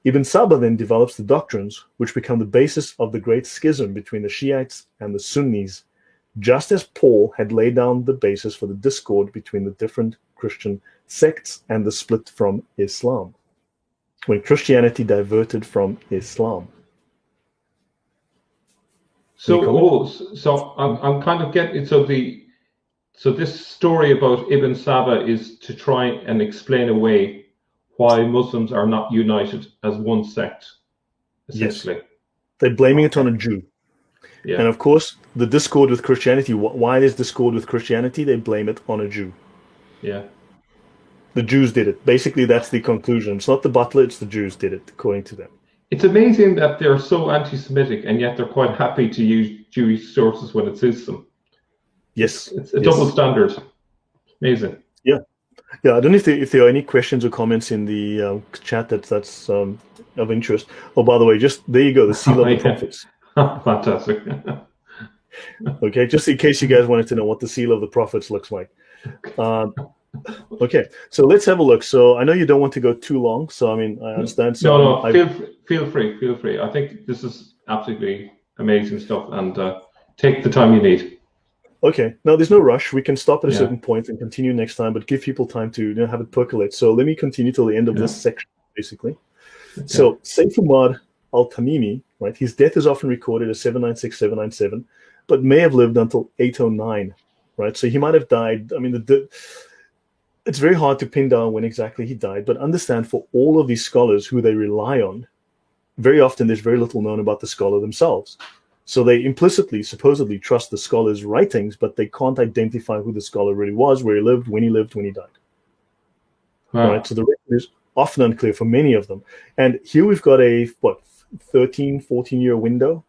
Ibn Saba then develops the doctrines which become the basis of the great schism between the Shiites and the Sunnis, just as Paul had laid down the basis for the discord between the different Christian sects and the split from Islam, when Christianity diverted from Islam. So I'm kind of getting it. So this story about Ibn Saba is to try and explain away why Muslims are not united as one sect, essentially. Yes. They're blaming it on a Jew. Yeah. And of course, the discord with Christianity, why there's discord with Christianity, they blame it on a Jew. Yeah. The Jews did it. Basically, that's the conclusion. It's not the butler, it's the Jews did it, according to them. It's amazing that they're so anti-Semitic and yet they're quite happy to use Jewish sources when it suits them. Yes. It's a double standard. Amazing. Yeah. Yeah, I don't know if there are any questions or comments in the chat that's of interest. Oh, by the way, just there you go, the seal of the prophets. Fantastic. Okay, just in case you guys wanted to know what the seal of the prophets looks like. Okay, so let's have a look. So I know you don't want to go too long, so I mean, I understand. So no, feel free. I think this is absolutely amazing stuff, and take the time you need. Okay, now there's no rush. We can stop at a certain point and continue next time, but give people time to have it percolate. So let me continue till the end of this section, basically. Okay. So Sayyid Umar al-Tamimi, right? His death is often recorded as 796, 797, but may have lived until 809, right? So he might have died. I mean, it's very hard to pin down when exactly he died, but understand for all of these scholars who they rely on, very often there's very little known about the scholar themselves. So they implicitly, supposedly trust the scholar's writings, but they can't identify who the scholar really was, where he lived, when he died. Wow. Right? So the record is often unclear for many of them. And here we've got a, 13, 14-year window.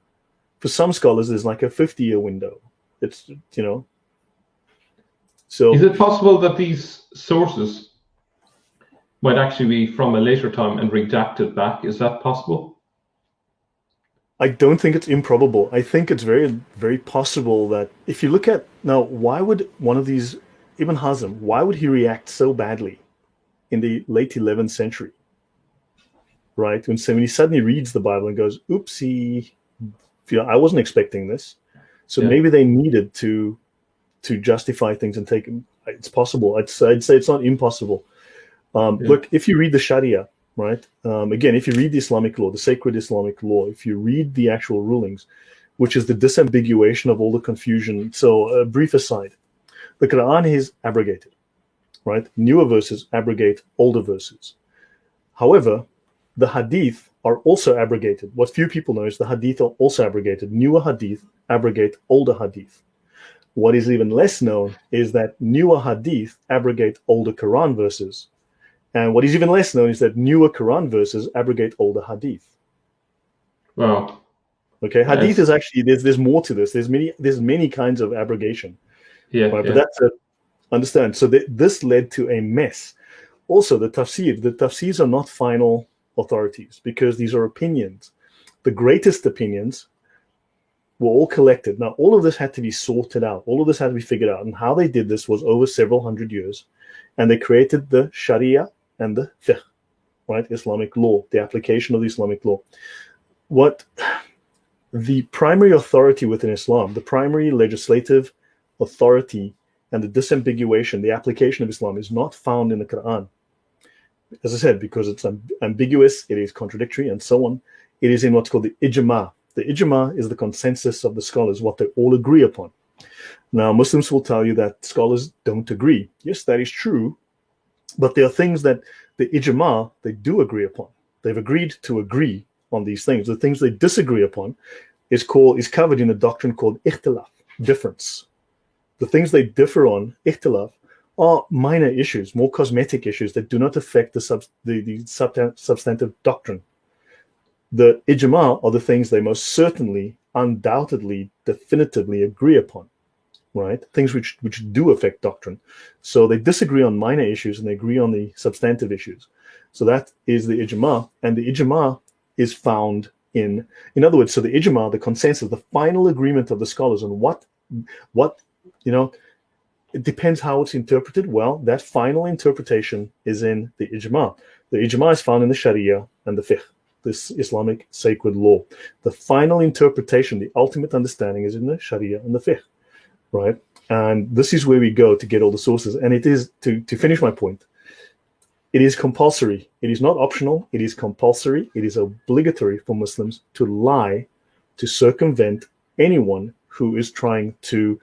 For some scholars, there's like a 50-year window. It's, So is it possible that these sources might actually be from a later time and redacted back? Is that possible? I don't think it's improbable. I think it's very, very possible that if you look at now, why would one of these, Ibn Ḥazm, why would he react so badly in the late 11th century? Right? When he suddenly reads the Bible and goes, oopsie, I wasn't expecting this. So maybe they needed to justify things and take them. It's possible. I'd say it's not impossible. Look, if you read the Sharia, right? Again, if you read the Islamic law, the sacred Islamic law, if you read the actual rulings, which is the disambiguation of all the confusion. So a brief aside, the Quran is abrogated, right? Newer verses abrogate older verses. However, the Hadith are also abrogated. What few people know is the Hadith are also abrogated. Newer Hadith abrogate older Hadith. What is even less known is that newer Hadith abrogate older Quran verses. And what is even less known is that newer Quran verses abrogate older Hadith. Wow. Okay, Hadith is actually, there's more to this. There's many kinds of abrogation. Yeah. Right? But that's understand. So this led to a mess. Also, the tafsirs are not final authorities because these are opinions. The greatest opinions were all collected. Now, all of this had to be sorted out. All of this had to be figured out. And how they did this was over several hundred years. And they created the Sharia and the fiqh, right? Islamic law, the application of the Islamic law. What the primary authority within Islam, the primary legislative authority and the disambiguation, the application of Islam is not found in the Quran. As I said, because it's ambiguous, it is contradictory, and so on. It is in what's called the ijma. The ijma is the consensus of the scholars, what they all agree upon. Now, Muslims will tell you that scholars don't agree. Yes, that is true, but there are things that the ijma, they do agree upon. They've agreed to agree on these things. The things they disagree upon is covered in a doctrine called ikhtilaf, difference. The things they differ on, ikhtilaf, are minor issues, more cosmetic issues that do not affect the substantive doctrine. The ijma are the things they most certainly, undoubtedly, definitively agree upon, right? Things which do affect doctrine. So they disagree on minor issues and they agree on the substantive issues. So that is the ijma, and the ijma is found in other words, so the ijma, the consensus, the final agreement of the scholars on what it depends how it's interpreted. Well, that final interpretation is in the ijma. The ijma is found in the Sharia and the fiqh, this Islamic sacred law. The final interpretation, the ultimate understanding is in the Sharia and the fiqh, right? And this is where we go to get all the sources. And it is, to finish my point, it is compulsory. It is not optional. It is compulsory. It is obligatory for Muslims to lie, to circumvent anyone who is trying to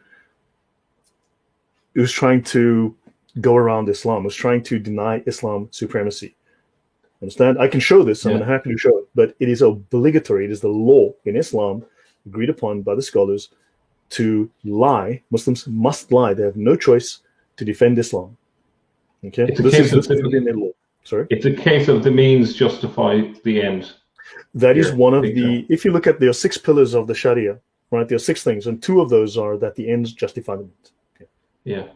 go around Islam, who's trying to deny Islam supremacy. Understand? I can show this. I'm happy to show it. But it is obligatory. It is the law in Islam, agreed upon by the scholars, to lie. Muslims must lie. They have no choice to defend Islam. Okay? It's a case of within their law. Sorry? It's a case of the means justify the end. That is one of Big the, if you look at, there are 6 pillars of the Sharia, right? There are 6 things, and 2 of those are that the ends justify the means. Okay. Yeah.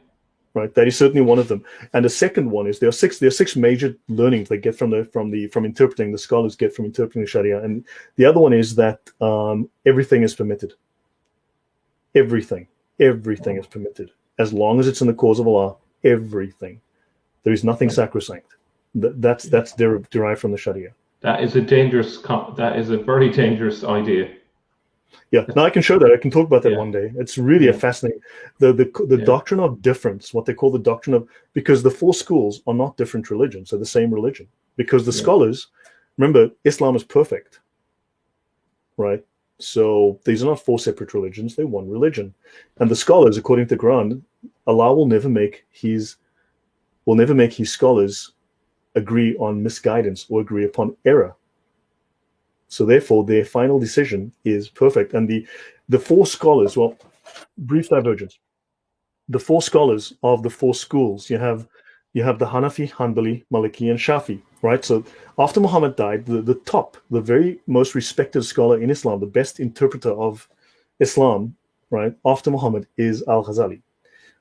Right, that is certainly one of them. And the second one is there are 6 major learnings they get from interpreting, the scholars get from interpreting the Sharia. And the other one is that everything is permitted. Everything is permitted. As long as it's in the cause of Allah, everything. There is nothing sacrosanct. That's derived from the Sharia. That is a very dangerous idea. Yeah, now I can show that. I can talk about that one day. It's really a fascinating. The doctrine of difference, what they call the doctrine of, because the 4 schools are not different religions, they're the same religion. Because the scholars, remember, Islam is perfect, right? So these are not 4 separate religions; they're one religion. And the scholars, according to the Quran, Allah will never make his scholars agree on misguidance or agree upon error. So therefore, their final decision is perfect. And the 4 scholars, well, brief divergence. The 4 scholars of the 4 schools, you have the Hanafi, Hanbali, Maliki, and Shafi, right? So after Muhammad died, the very most respected scholar in Islam, the best interpreter of Islam, right, after Muhammad is al-Ghazali.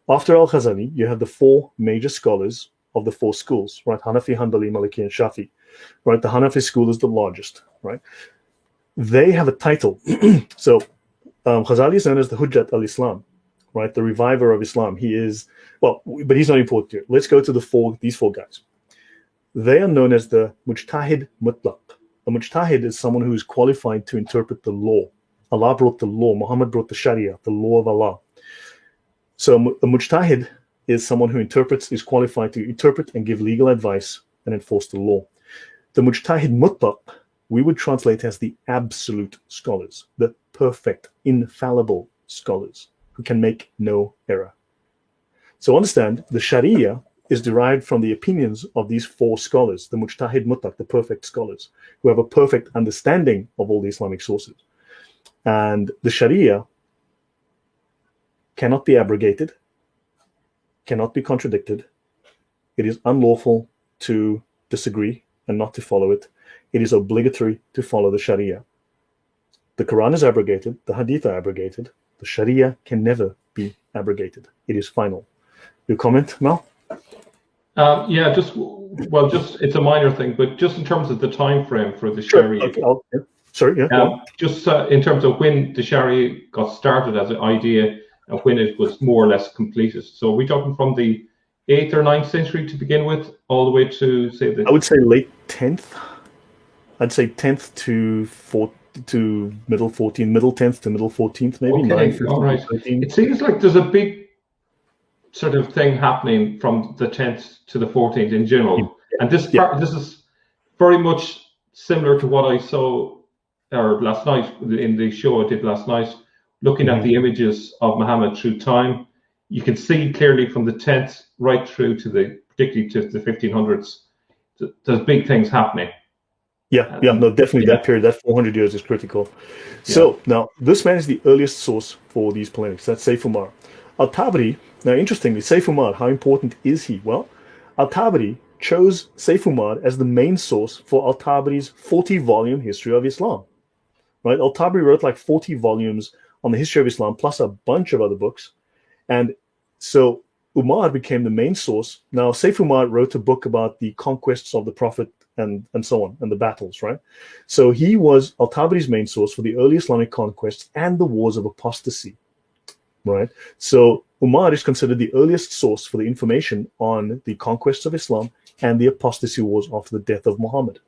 After al-Ghazali, you have the 4 major scholars of the 4 schools, right? Hanafi, Hanbali, Maliki, and Shafi, right? The Hanafi school is the largest, right? They have a title. So Ghazali is known as the Hujjat al-Islam, right? The reviver of Islam. He is, well, but he's not important here. Let's go to these 4 guys. They are known as the Mujtahid Mutlaq. A Mujtahid is someone who is qualified to interpret the law. Allah brought the law. Muhammad brought the Sharia, the law of Allah. So a Mujtahid is someone who is qualified to interpret and give legal advice and enforce the law. The Mujtahid Mutlaq, we would translate as the absolute scholars, the perfect, infallible scholars who can make no error. So understand, the Sharia is derived from the opinions of these 4 scholars, the Mujtahid Mutlaq, the perfect scholars, who have a perfect understanding of all the Islamic sources. And the Sharia cannot be abrogated, cannot be contradicted. It is unlawful to disagree and not to follow it. It is obligatory to follow the Sharia. The Quran is abrogated, the Hadith are abrogated, the Sharia can never be abrogated. It is final. Your comment, Mel? Yeah, just it's a minor thing, but just in terms of the time frame for the Sharia. Okay, sorry, yeah. Just in terms of when the Sharia got started as an idea and when it was more or less completed. So are we talking from the 8th or 9th century to begin with, all the way to, say, I would say late 10th. I'd say 10th to middle 14th, middle 10th to middle 14th, maybe. Okay, 9th, all right. 13. It seems like there's a big sort of thing happening from the 10th to the 14th in general. And this is very much similar to what I saw last night in the show I did last night, looking at the images of Muhammad through time. You can see clearly from the 10th right through to particularly to the 1500s, there's big things happening. No, definitely that period, that 400 years is critical. So now, this man is the earliest source for these polemics. That's Sayf Umar. Al-Tabari, now interestingly, Sayf Umar, how important is he? Well, Al-Tabari chose Sayf Umar as the main source for Al-Tabari's 40-volume history of Islam. Right? Al-Tabari wrote like 40 volumes on the history of Islam, plus a bunch of other books. And so Umar became the main source. Now, Sayf Umar wrote a book about the conquests of the Prophet and so on, and the battles, right? So he was Al-Tabari's main source for the early Islamic conquests and the wars of apostasy, right? So Umar is considered the earliest source for the information on the conquests of Islam and the apostasy wars after the death of Muhammad.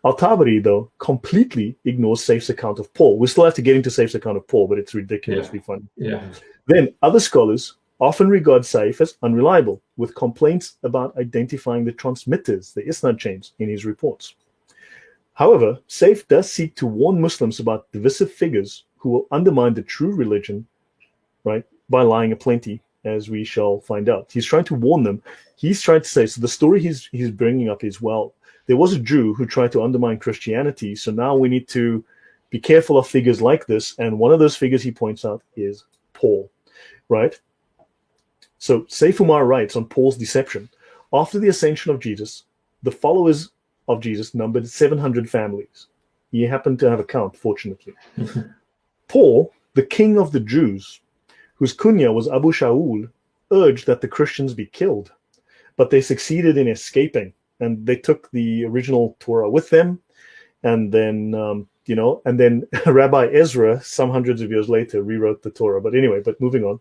Al-Tabari, though, completely ignores Sayf's account of Paul. We still have to get into Sayf's account of Paul, but it's ridiculously funny. Then other scholars often regard Sayf as unreliable, with complaints about identifying the transmitters, the isnad chains, in his reports. However, Sayf does seek to warn Muslims about divisive figures who will undermine the true religion, right, by lying aplenty, as we shall find out. He's trying to warn them. He's trying to say, so the story he's bringing up is, well, there was a Jew who tried to undermine Christianity, so now we need to be careful of figures like this, and one of those figures he points out is Paul, right? So Sayf Umar writes on Paul's deception. After the ascension of Jesus, the followers of Jesus numbered 700 families. He happened to have a count, fortunately. Paul, the king of the Jews, whose kunya was Abu Shaul, urged that the Christians be killed, but they succeeded in escaping, and they took the original Torah with them. And then, and then Rabbi Ezra, some hundreds of years later, rewrote the Torah. But anyway, moving on.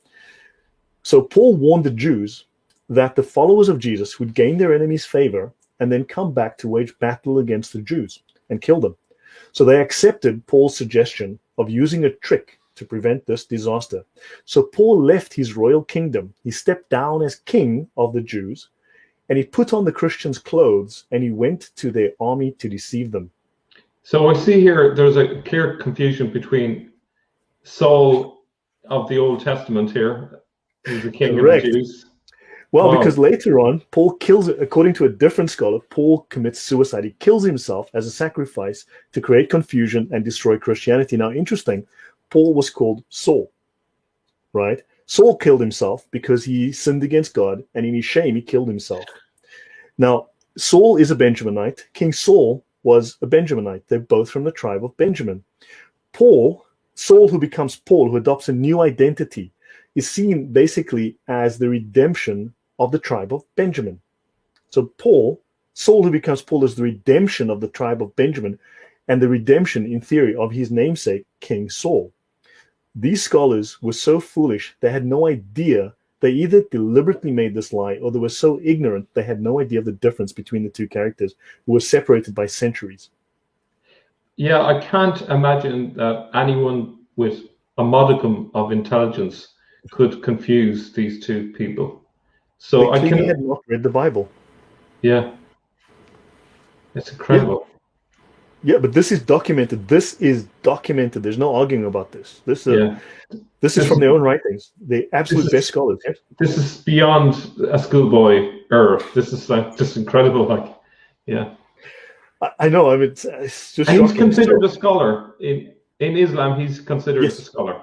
So Paul warned the Jews that the followers of Jesus would gain their enemies' favor and then come back to wage battle against the Jews and kill them. So they accepted Paul's suggestion of using a trick to prevent this disaster. So Paul left his royal kingdom. He stepped down as king of the Jews, and he put on the Christians' clothes, and he went to their army to deceive them. So I see here there's a clear confusion between Saul of the Old Testament here, who's the king Correct. of the Jews. Well, because later on, Paul kills, according to a different scholar, Paul commits suicide. He kills himself as a sacrifice to create confusion and destroy Christianity. Now, interesting, Paul was called Saul, right? Saul killed himself because he sinned against God, and in his shame, he killed himself. Now, Saul is a Benjaminite. King Saul was a Benjaminite. They're both from the tribe of Benjamin. Saul, who becomes Paul, who adopts a new identity, is seen basically as the redemption of the tribe of Benjamin. So Saul, who becomes Paul, is the redemption of the tribe of Benjamin, and the redemption, in theory, of his namesake, King Saul. These scholars were so foolish, they had no idea. They either deliberately made this lie, or they were so ignorant they had no idea of the difference between the two characters, who were separated by centuries. Yeah, I can't imagine that anyone with a modicum of intelligence could confuse these two people. So they clearly had not read the Bible. Yeah, it's incredible. Yeah, but this is documented. There's no arguing about this. This is from their own writings. The absolute best scholars. Yes? This is beyond a schoolboy error. This is like just incredible. I know. I mean, it's just. And he's considered a scholar in Islam. He's considered a scholar.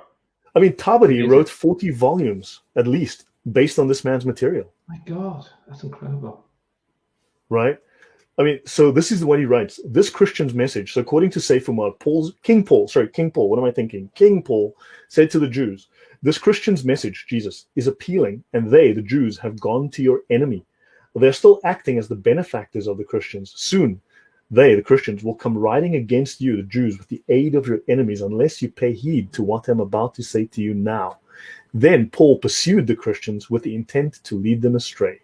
I mean, Tabari wrote 40 volumes at least based on this man's material. My God, that's incredible. Right. I mean, so this is what he writes. This Christian's message. So according to Sefer Muir, King Paul, what am I thinking? King Paul said to the Jews, this Christian's message, Jesus, is appealing, and they, the Jews, have gone to your enemy. They're still acting as the benefactors of the Christians. Soon, they, the Christians, will come riding against you, the Jews, with the aid of your enemies, unless you pay heed to what I'm about to say to you now. Then Paul pursued the Christians with the intent to lead them astray.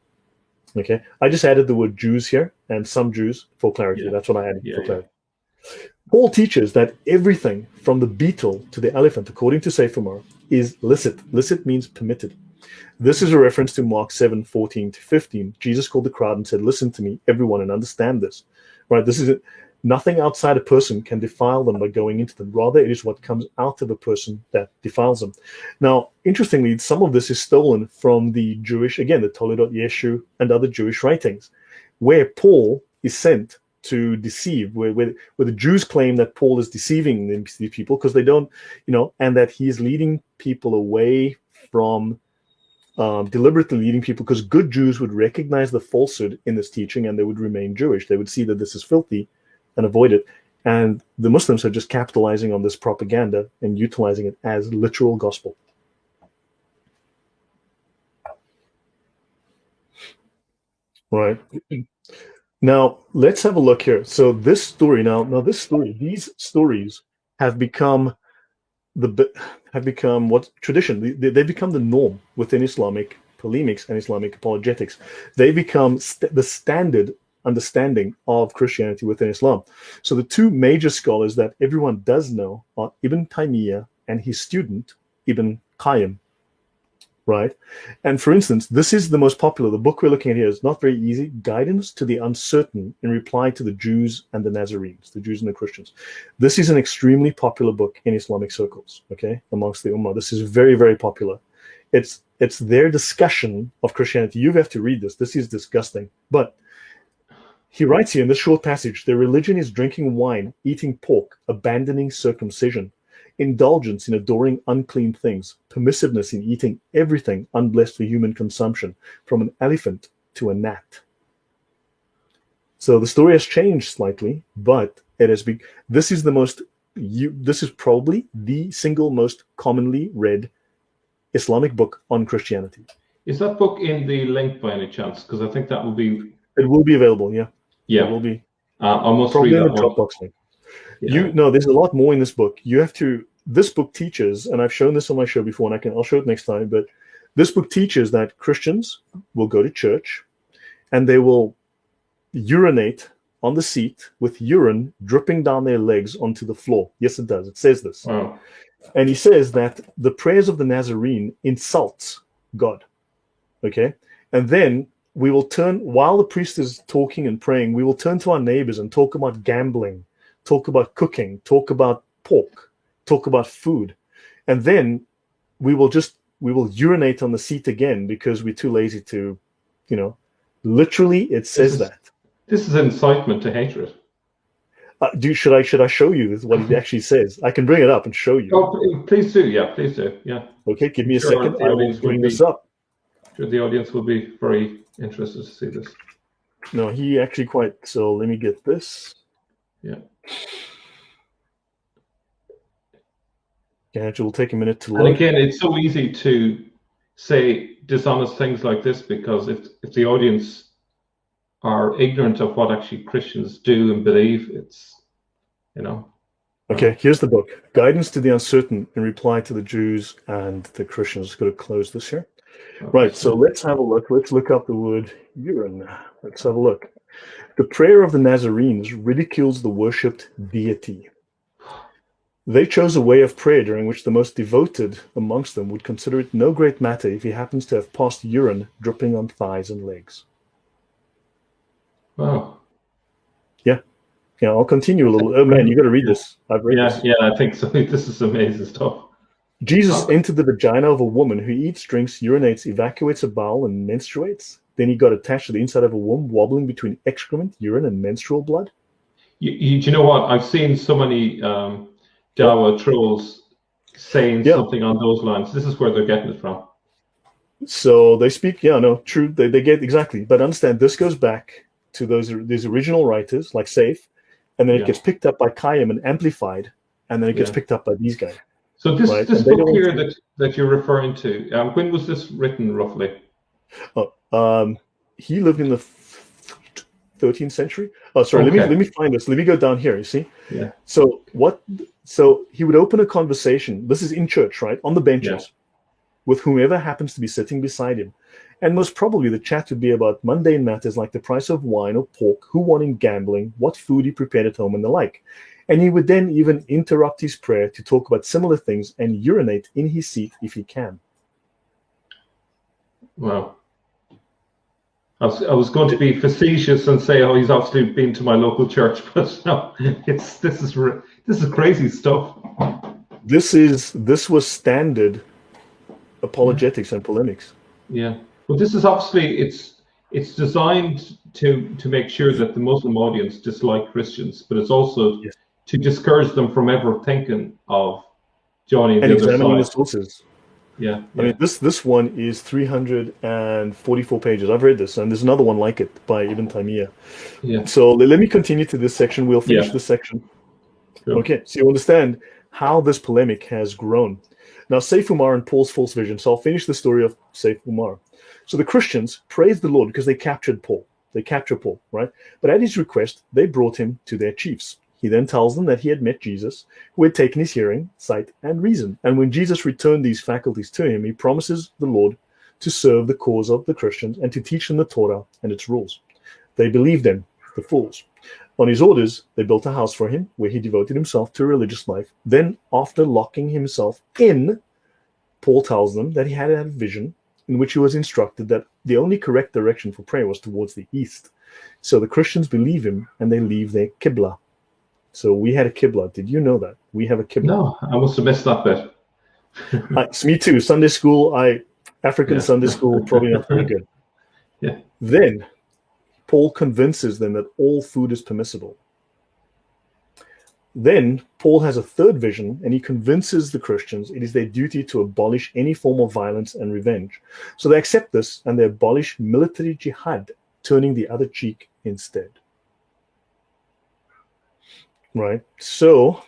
Okay, I just added the word Jews here and some Jews for clarity. That's what I added for clarity. Paul teaches that everything from the beetle to the elephant, according to Sefer Muir, is licit. Licit means permitted. This is a reference to Mark 7:14-15. Jesus called the crowd and said, listen to me, everyone, and understand this. Right? This is it. Nothing outside a person can defile them by going into them. Rather, it is what comes out of a person that defiles them. Now, interestingly, some of this is stolen from the Jewish, again, the Toledot Yeshu and other Jewish writings, where Paul is sent to deceive, where the Jews claim that Paul is deceiving these people because they don't, and that he is leading people away from, deliberately leading people, because good Jews would recognize the falsehood in this teaching and they would remain Jewish. They would see that this is filthy and avoid it. And the Muslims are just capitalizing on this propaganda and utilizing it as literal gospel. Right. Now, let's have a look here. So this story, these stories have become what tradition. They become the norm within Islamic polemics and Islamic apologetics. They become the standard understanding of Christianity within Islam. So the two major scholars that everyone does know are Ibn Taymiyyah and his student Ibn Qayyim. Right? And for instance, this is the most popular. The book we're looking at here is not very easy. Guidance to the Uncertain in Reply to the Jews and the Nazarenes, the Jews and the Christians. This is an extremely popular book in Islamic circles, okay, amongst the Ummah. This is very, very popular. It's their discussion of Christianity. You have to read this. This is disgusting. But he writes here in this short passage, their religion is drinking wine, eating pork, abandoning circumcision, indulgence in adoring unclean things, permissiveness in eating everything unblessed for human consumption, from an elephant to a gnat. So the story has changed slightly, but It has been. This is the most. This is probably the single most commonly read Islamic book on Christianity. Is that book in the link by any chance? Because I think that will be. It will be available. Yeah. Yeah. It will be. I must Probably read in that the one. Dropbox link. Yeah. There's a lot more in this book. You have to. This book teaches, and I've shown this on my show before, and I'll show it next time. But this book teaches that Christians will go to church, and they will urinate on the seat with urine dripping down their legs onto the floor. Yes, it does. It says this. Wow. And he says that the prayers of the Nazarene insults God. Okay? And then we will turn, while the priest is talking and praying, we will turn to our neighbors and talk about gambling, talk about cooking, talk about pork, talk about food. And then we will urinate on the seat again because we're too lazy to, literally it says that. This is incitement to hatred. Should I show you what it actually says? I can bring it up and show you. Oh, please do. Yeah, please do. Yeah. Okay, give me a second. I will bring this up. Sure, the audience will be very interested to see this. No, he actually quite. So let me get this. Yeah. Yeah, it will take a minute to load. And again, it's so easy to say dishonest things like this because if the audience are ignorant of what actually Christians do and believe, it's, Okay, here's the book. Guidance to the Uncertain in reply to the Jews and the Christians. Just going to close this here. Right, so let's have a look. Let's look up the word urine. Let's have a look. The prayer of the Nazarenes ridicules the worshipped deity. They chose a way of prayer during which the most devoted amongst them would consider it no great matter if he happens to have passed urine dripping on thighs and legs. Wow. Yeah, I'll continue a little. Oh man, you got to read this. I've read this. Yeah, I think so. This is amazing stuff. Jesus entered the vagina of a woman who eats, drinks, urinates, evacuates a bowel, and menstruates. Then he got attached to the inside of a womb, wobbling between excrement, urine, and menstrual blood. Do you know what? I've seen so many Dawa trolls saying something on those lines. This is where they're getting it from. So they speak, true. They get exactly. But understand, this goes back to these original writers like Saif, and then it gets picked up by Qayyim and amplified, and then it gets picked up by these guys. So this book here that you're referring to, when was this written roughly? He lived in the 13th century. Oh, sorry. Okay. Let me find this. Let me go down here. You see? Yeah. So he would open a conversation. This is in church, right? On the benches, with whomever happens to be sitting beside him. And most probably the chat would be about mundane matters like the price of wine or pork, who won in gambling, what food he prepared at home, and the like. And he would then even interrupt his prayer to talk about similar things and urinate in his seat if he can. Wow. I was going to be facetious and say, oh, he's obviously been to my local church, but no, this is crazy stuff. This was standard apologetics and polemics. Yeah. Well, this is obviously it's designed to make sure that the Muslim audience dislike Christians, but it's also to discourage them from ever thinking of joining the other examining the side. sources. Yeah. I mean, this one is 344 pages. I've read this, and there's another one like it by Ibn Taymiyyah. Yeah. So let me continue to this section. We'll finish this section. Sure. Okay, so you understand how this polemic has grown. Now, Saif Umar and Paul's false vision. So I'll finish the story of Saif Umar. So the Christians praised the Lord because they captured Paul. They captured Paul, right? But at his request, they brought him to their chiefs. He then tells them that he had met Jesus, who had taken his hearing, sight, and reason. And when Jesus returned these faculties to him, he promises the Lord to serve the cause of the Christians and to teach them the Torah and its rules. They believed him, the fools. On his orders, they built a house for him where he devoted himself to a religious life. Then, after locking himself in, Paul tells them that he had a vision in which he was instructed that the only correct direction for prayer was towards the east. So the Christians believe him and they leave their Qibla. So we had a Qibla. Did you know that? We have a Qibla. No, I must have missed that bit. It's me too. Sunday school, African Sunday school, probably not very good. Yeah. Then Paul convinces them that all food is permissible. Then Paul has a third vision, and he convinces the Christians it is their duty to abolish any form of violence and revenge. So they accept this, and they abolish military jihad, turning the other cheek instead. right? So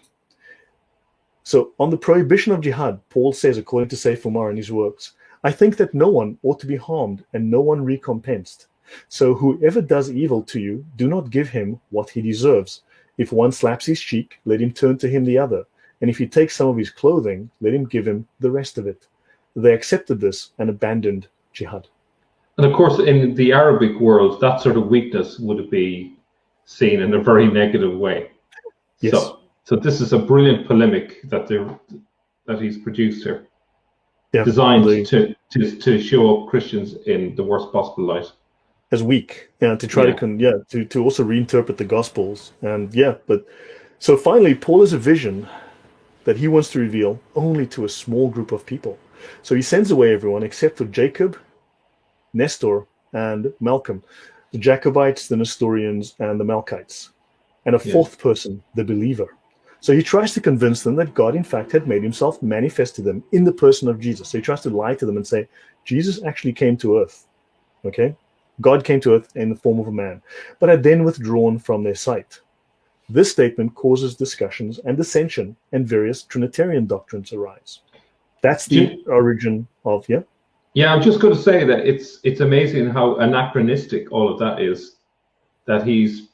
on the prohibition of jihad, Paul says, according to Saif Umar in his works, I think that no one ought to be harmed and no one recompensed. So whoever does evil to you, do not give him what he deserves. If one slaps his cheek, let him turn to him the other. And if he takes some of his clothing, let him give him the rest of it. They accepted this and abandoned jihad. And of course, in the Arabic world, that sort of weakness would be seen in a very negative way. Yes. So this is a brilliant polemic that he's produced here, designed to show up Christians in the worst possible light, as weak, to try to also reinterpret the Gospels, but so finally, Paul has a vision that he wants to reveal only to a small group of people. So he sends away everyone except for Jacob, Nestor, and Malcolm, the Jacobites, the Nestorians, and the Malchites, and a fourth person, the believer. So he tries to convince them that God, in fact, had made himself manifest to them in the person of Jesus. So he tries to lie to them and say, Jesus actually came to earth, okay? God came to earth in the form of a man, but had then withdrawn from their sight. This statement causes discussions and dissension, and various Trinitarian doctrines arise. That's the origin of, Yeah, I'm just going to say that it's amazing how anachronistic all of that is, that he's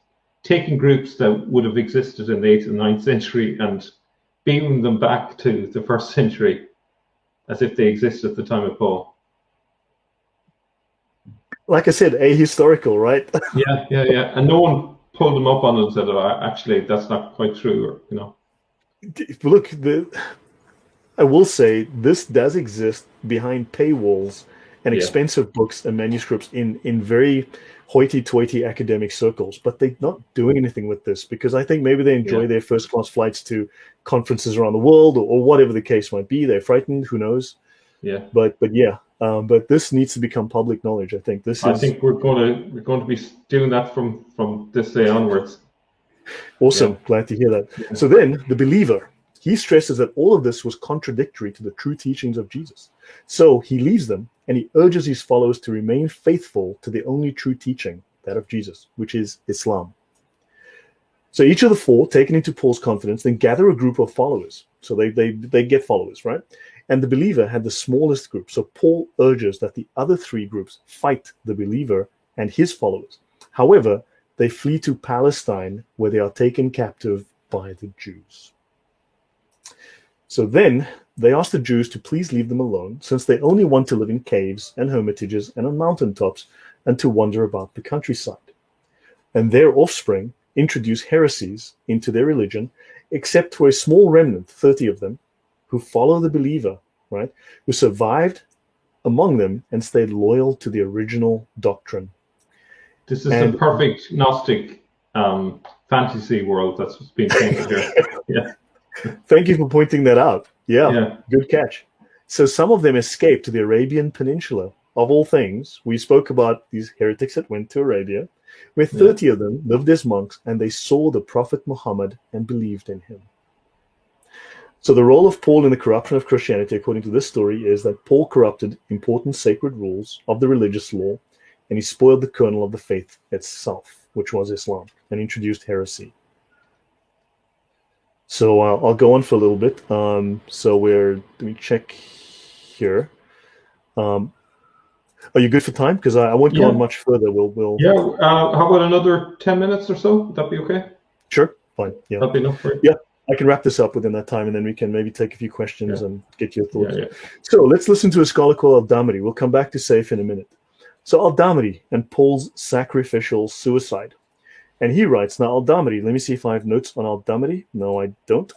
taking groups that would have existed in the 8th and 9th century and beaming them back to the 1st century as if they existed at the time of Paul. Like I said, ahistorical, right? Yeah. And no one pulled them up on it and said, oh, actually, that's not quite true, or, Look, I will say this does exist behind paywalls and expensive books and manuscripts in very hoity-toity academic circles, but they're not doing anything with this because I think maybe they enjoy their first-class flights to conferences around the world or whatever the case might be. They're frightened, who knows? Yeah. But this needs to become public knowledge. I think I think we're going to be doing that from this day onwards. Awesome, glad to hear that. Yeah. So then the believer, he stresses that all of this was contradictory to the true teachings of Jesus. So he leaves them and he urges his followers to remain faithful to the only true teaching, that of Jesus, which is Islam. So each of the four, taken into Paul's confidence, then gather a group of followers. So they get followers, right? And the believer had the smallest group. So Paul urges that the other three groups fight the believer and his followers. However, they flee to Palestine, where they are taken captive by the Jews. So then they ask the Jews to please leave them alone, since they only want to live in caves and hermitages and on mountaintops and to wander about the countryside. And their offspring introduce heresies into their religion, except for a small remnant, 30 of them, who follow the believer, right, who survived among them and stayed loyal to the original doctrine. This is the perfect Gnostic fantasy world that's been painted here. Yeah. Thank you for pointing that out. Yeah, good catch. So some of them escaped to the Arabian Peninsula. Of all things, we spoke about these heretics that went to Arabia, where 30 of them lived as monks, and they saw the Prophet Muhammad and believed in him. So the role of Paul in the corruption of Christianity, according to this story, is that Paul corrupted important sacred rules of the religious law, and he spoiled the kernel of the faith itself, which was Islam, and introduced heresy. So I'll go on for a little bit. Let me check here. Are you good for time? Because I won't go on much further. We'll. Yeah. How about another 10 minutes or so? Would that be okay? Sure. Fine. Yeah. That'd be enough for you. Yeah. I can wrap this up within that time, and then we can maybe take a few questions and get your thoughts. Yeah. So let's listen to a scholar called al-Damri. We'll come back to Saif in a minute. So al-Damri and Paul's sacrificial suicide. And he writes, now al-Damri, let me see if I have notes on al-Damri. No, I don't.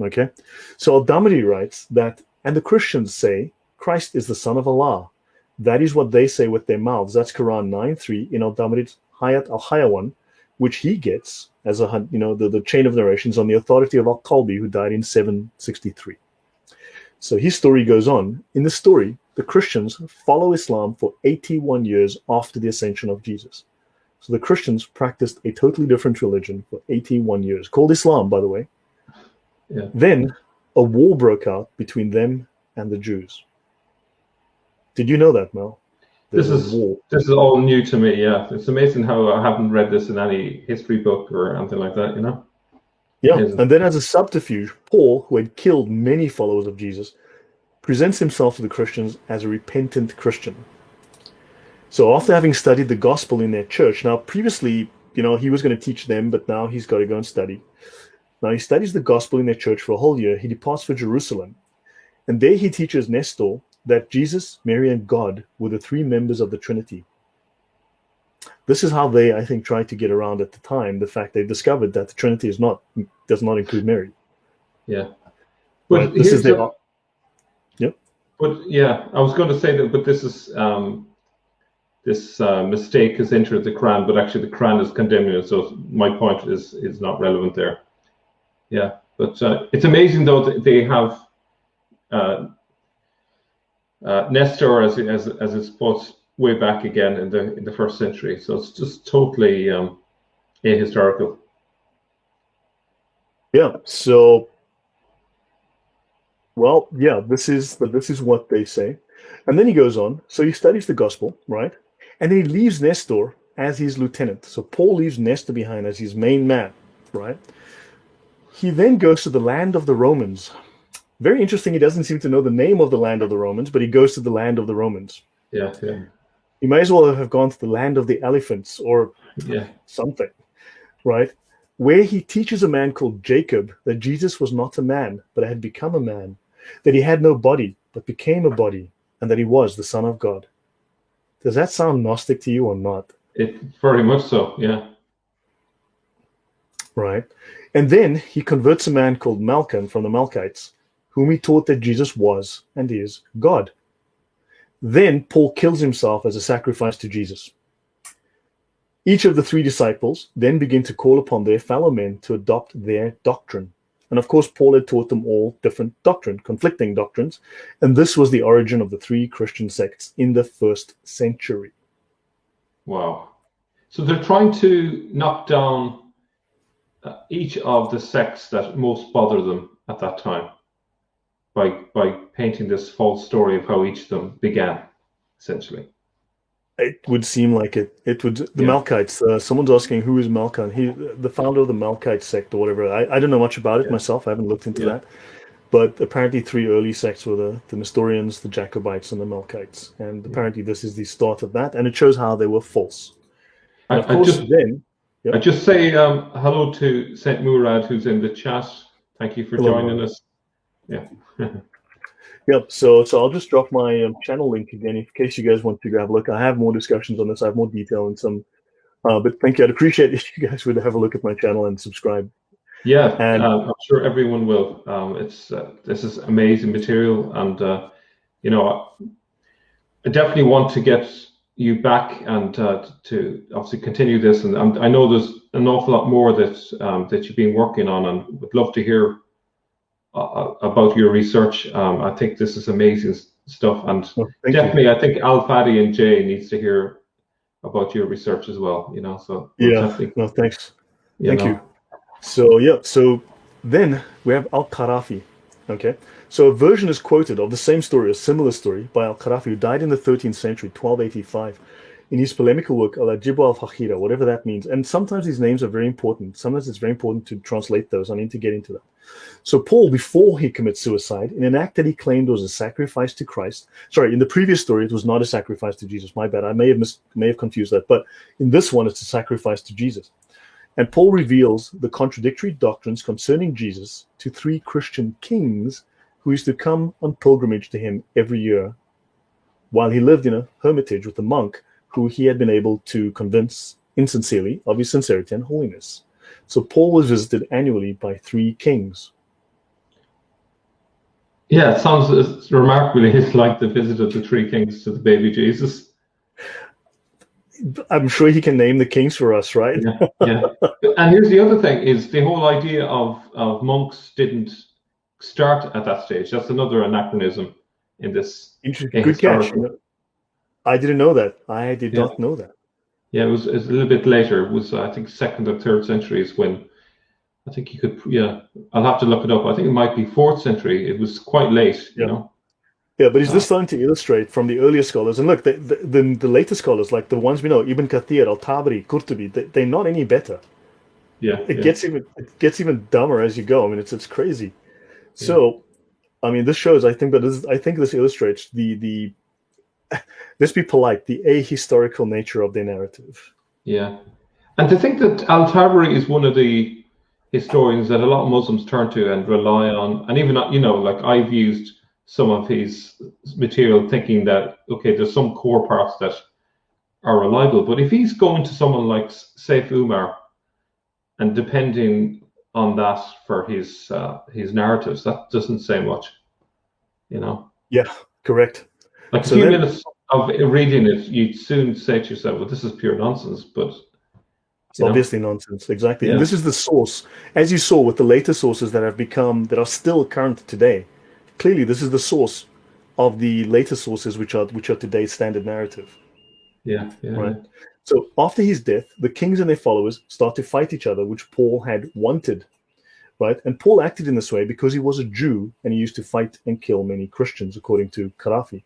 Okay. So al-Damri writes that, and the Christians say, Christ is the Son of Allah. That is what they say with their mouths. That's Quran 9:3 in al-Damri's Hayat al-Hayawan, which he gets as the chain of narrations on the authority of al-Qalbi, who died in 763. So his story goes on. In the story, the Christians follow Islam for 81 years after the ascension of Jesus. So the Christians practiced a totally different religion for 81 years, called Islam, by the way. Yeah. Then a war broke out between them and the Jews. Did you know that, Mel? This is all new to me. Yeah, it's amazing how I haven't read this in any history book or anything like that. Yeah, and then as a subterfuge, Paul, who had killed many followers of Jesus, presents himself to the Christians as a repentant Christian. So after having studied the gospel in their church, now previously, he was going to teach them, but now he's got to go and study. Now he studies the gospel in their church for a whole year. He departs for Jerusalem. And there he teaches Nestor that Jesus, Mary, and God were the three members of the Trinity. This is how they, I think, tried to get around at the time the fact they discovered that the Trinity does not include Mary. Yeah. But this is their... Yep. But yeah, I was going to say that, but this is this mistake has entered the Quran, but actually the Quran is condemning it. So my point is not relevant there. Yeah, but it's amazing though that they have Nestor as it's put way back again in the 1st century. So it's just totally ahistorical. Yeah. So, well, yeah, this is what they say, and then he goes on. So he studies the gospel, right? And then he leaves Nestor as his lieutenant. So Paul leaves Nestor behind as his main man, right? He then goes to the land of the Romans. Very interesting. He doesn't seem to know the name of the land of the Romans, but he goes to the land of the Romans. Yeah. He may as well have gone to the land of the elephants or something, right? Where he teaches a man called Jacob that Jesus was not a man, but had become a man, that he had no body, but became a body, and that he was the Son of God. Does that sound Gnostic to you or not? It very much so, yeah. Right. And then he converts a man called Malkan from the Malkites, whom he taught that Jesus was and is God. Then Paul kills himself as a sacrifice to Jesus. Each of the three disciples then begin to call upon their fellow men to adopt their doctrine. And of course, Paul had taught them all different conflicting doctrines. And this was the origin of the three Christian sects in the 1st century. Wow. So they're trying to knock down each of the sects that most bother them at that time by painting this false story of how each of them began, essentially. It would seem like it. It would. The Malkites. Someone's asking who is Malkan. The founder of the Malkite sect or whatever. I don't know much about it myself. I haven't looked into that. But apparently, three early sects were the Nestorians, the Jacobites, and the Malkites. And apparently, this is the start of that. And it shows how they were false. And of course, I just say hello to Saint Murad, who's in the chat. Thank you for joining us. Yeah. Yep. So I'll just drop my channel link again in case you guys want to have a look. I have more discussions on this. I have more detail and some. But thank you. I'd appreciate if you guys would have a look at my channel and subscribe. Yeah, and I'm sure everyone will. This is amazing material, and I definitely want to get you back and to obviously continue this. And I know there's an awful lot more that you've been working on, and would love to hear about your research. I think this is amazing stuff, and definitely I think Al-Fadi and Jay needs to hear about your research as well. So no, thanks. Thank you. So then we have al-Qarafi. Okay, so a version is quoted of the same story, a similar story, by al-Qarafi, who died in the 13th century, 1285, in his polemical work al-Ajib al-Fakhira, whatever that means. And sometimes these names are very important. Sometimes it's very important to translate those. I need to get into that. So Paul, before he commits suicide, in an act that he claimed was a sacrifice to Christ, sorry, in the previous story, it was not a sacrifice to Jesus. My bad. I may have confused that. But in this one, it's a sacrifice to Jesus. And Paul reveals the contradictory doctrines concerning Jesus to three Christian kings who used to come on pilgrimage to him every year while he lived in a hermitage with a monk who he had been able to convince insincerely of his sincerity and holiness. So Paul was visited annually by three kings. Yeah, it sounds remarkably like the visit of the three kings to the baby Jesus. I'm sure he can name the kings for us, right? Yeah. And here's the other thing, is the whole idea of monks didn't start at that stage. That's another anachronism in this. Good catch. I didn't know that. I did not know that. Yeah, it was a little bit later. It was, I think, 2nd or 3rd centuries when I think you could, I'll have to look it up. I think it might be 4th century. It was quite late, you know. Yeah, but is this starting to illustrate from the earlier scholars? And look, the later scholars, like the ones we know, Ibn Kathir, al-Tabari, Qurtubi, they're not any better. Yeah. It gets even dumber as you go. I mean, it's crazy. So, I mean, this shows. I think this illustrates the let's be polite, the ahistorical nature of their narrative. Yeah, and to think that al-Tabari is one of the historians that a lot of Muslims turn to and rely on, and even, you know, like I've used some of his material thinking that, okay, there's some core parts that are reliable, but if he's going to someone like Saif Umar and depending on that for his narratives, that doesn't say much, you know. Yeah, correct. Like a few minutes of reading it, you'd soon say to yourself, well, this is pure nonsense, but it's obviously nonsense, exactly. And this is the source, as you saw with the later sources that are still current today. Clearly, this is the source of the later sources, which are today's standard narrative. Yeah. Right. So after his death, the kings and their followers start to fight each other, which Paul had wanted. Right. And Paul acted in this way because he was a Jew and he used to fight and kill many Christians, according to Qaddafi.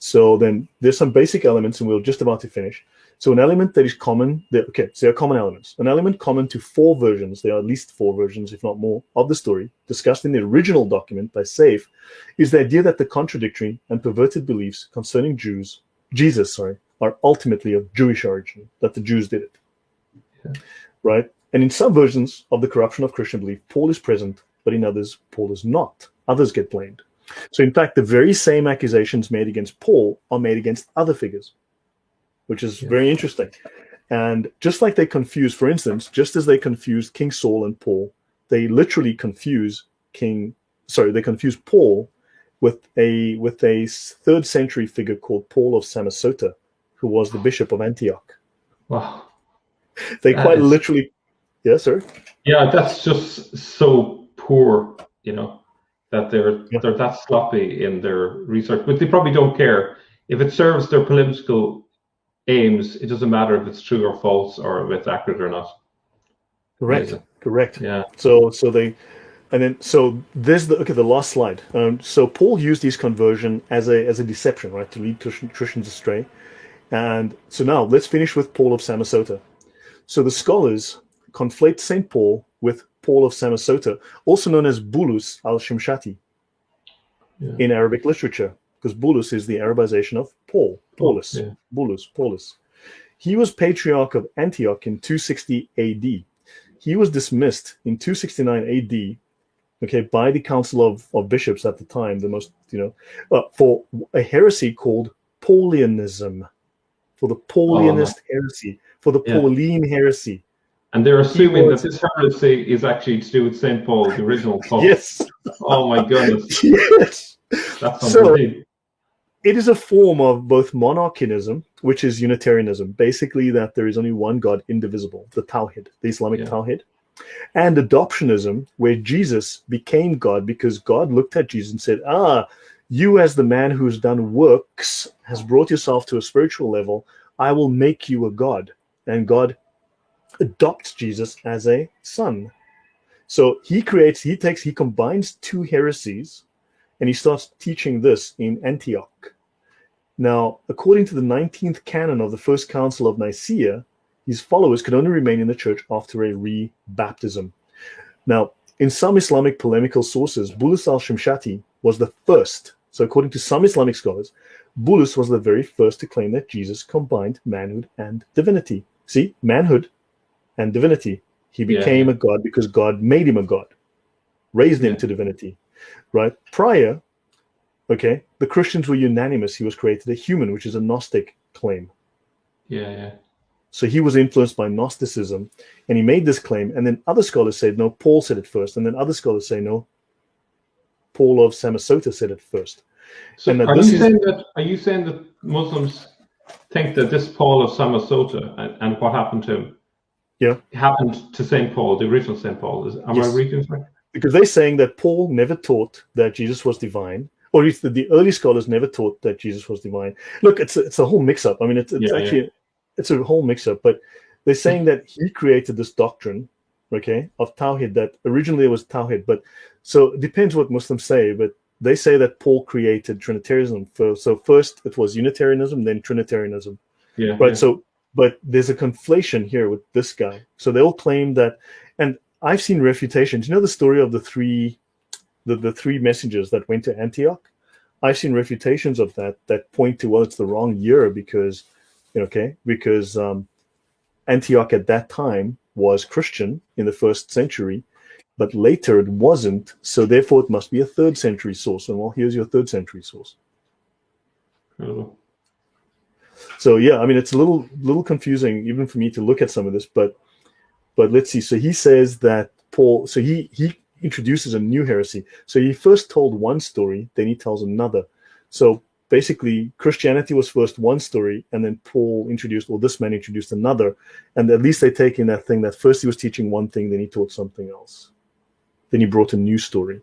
So then there's some basic elements, and we're just about to finish. So an element that is common, so there are common elements. An element common to 4 versions, there are at least 4 versions, if not more, of the story, discussed in the original document by Saif, is the idea that the contradictory and perverted beliefs concerning Jesus, are ultimately of Jewish origin, that the Jews did it. Yeah. Right? And in some versions of the corruption of Christian belief, Paul is present, but in others, Paul is not. Others get blamed. So in fact, the very same accusations made against Paul are made against other figures, which is very interesting. And just like they confuse, for instance, just as they confused King Saul and Paul, they literally confuse Paul with a 3rd century figure called Paul of Samosata, who was the bishop of Antioch. Wow. They literally, yes, sir? Yeah, that's just so poor, you know, that they're that sloppy in their research, but they probably don't care. If it serves their political aims, it doesn't matter if it's true or false or if it's accurate or not. Correct. Yeah. So there's the last slide. So Paul used his conversion as a deception, right, to lead Christians astray. And so now let's finish with Paul of Samosata. So the scholars conflate Saint Paul with Paul of Samosata, also known as Bulus al-Shimshati in Arabic literature, because Bulus is the Arabization of Paulus. Paulus. He was patriarch of Antioch in 260 AD. He was dismissed in 269 AD, by the council of bishops at the time, the most, for a heresy called Paulianism, for the Paulianist heresy, for the Pauline heresy. And they're assuming that this heresy is actually to do with St. Paul, the original Pope. Yes. Oh my goodness. Yes. That's unbelievable. It is a form of both monarchianism, which is Unitarianism, basically that there is only one God, indivisible, the Tawhid, the Islamic Tawhid, and adoptionism, where Jesus became God because God looked at Jesus and said, you as the man who's done works, has brought yourself to a spiritual level, I will make you a God. And God adopts Jesus as a son. So he combines 2 heresies, and he starts teaching this in Antioch. Now, according to the 19th canon of the First Council of Nicaea, his followers could only remain in the church after a re-baptism. Now, in some Islamic polemical sources, Bulus al-Shimshati was the first. So according to some Islamic scholars, Bulus was the very first to claim that Jesus combined manhood and divinity. See, manhood and divinity. He became a god because God made him a god, raised him to divinity, right? Prior, the Christians were unanimous. He was created a human, which is a Gnostic claim. So he was influenced by Gnosticism, and he made this claim. And then other scholars said, no, Paul said it first. And then other scholars say, no, Paul of Samosata said it first. So are you saying that Muslims think that this Paul of Samosata and what happened to him happened to St. Paul, the original St. Paul? Am I reading right? Because they're saying that Paul never taught that Jesus was divine, or at least the early scholars never taught that Jesus was divine. Look, it's a whole mix-up. I mean, it's a whole mix-up, but they're saying that he created this doctrine, of Tawhid, that originally it was Tawhid. But so it depends what Muslims say, but they say that Paul created Trinitarianism first. So first it was Unitarianism, then Trinitarianism. So But there's a conflation here with this guy. So they all claim that, and I've seen refutations. You know the story of the three messengers that went to Antioch? I've seen refutations of that point to, well, it's the wrong year because Antioch at that time was Christian in the 1st century, but later it wasn't, so therefore it must be a 3rd century source. And well, here's your 3rd century source. Incredible. So yeah, I mean, it's a little confusing even for me to look at some of this, but let's see. So he says that Paul, so he introduces a new heresy. So he first told one story, then he tells another. So basically Christianity was first one story, and then Paul introduced, or this man introduced another. And at least they take in that thing that first he was teaching one thing, then he taught something else. Then he brought a new story.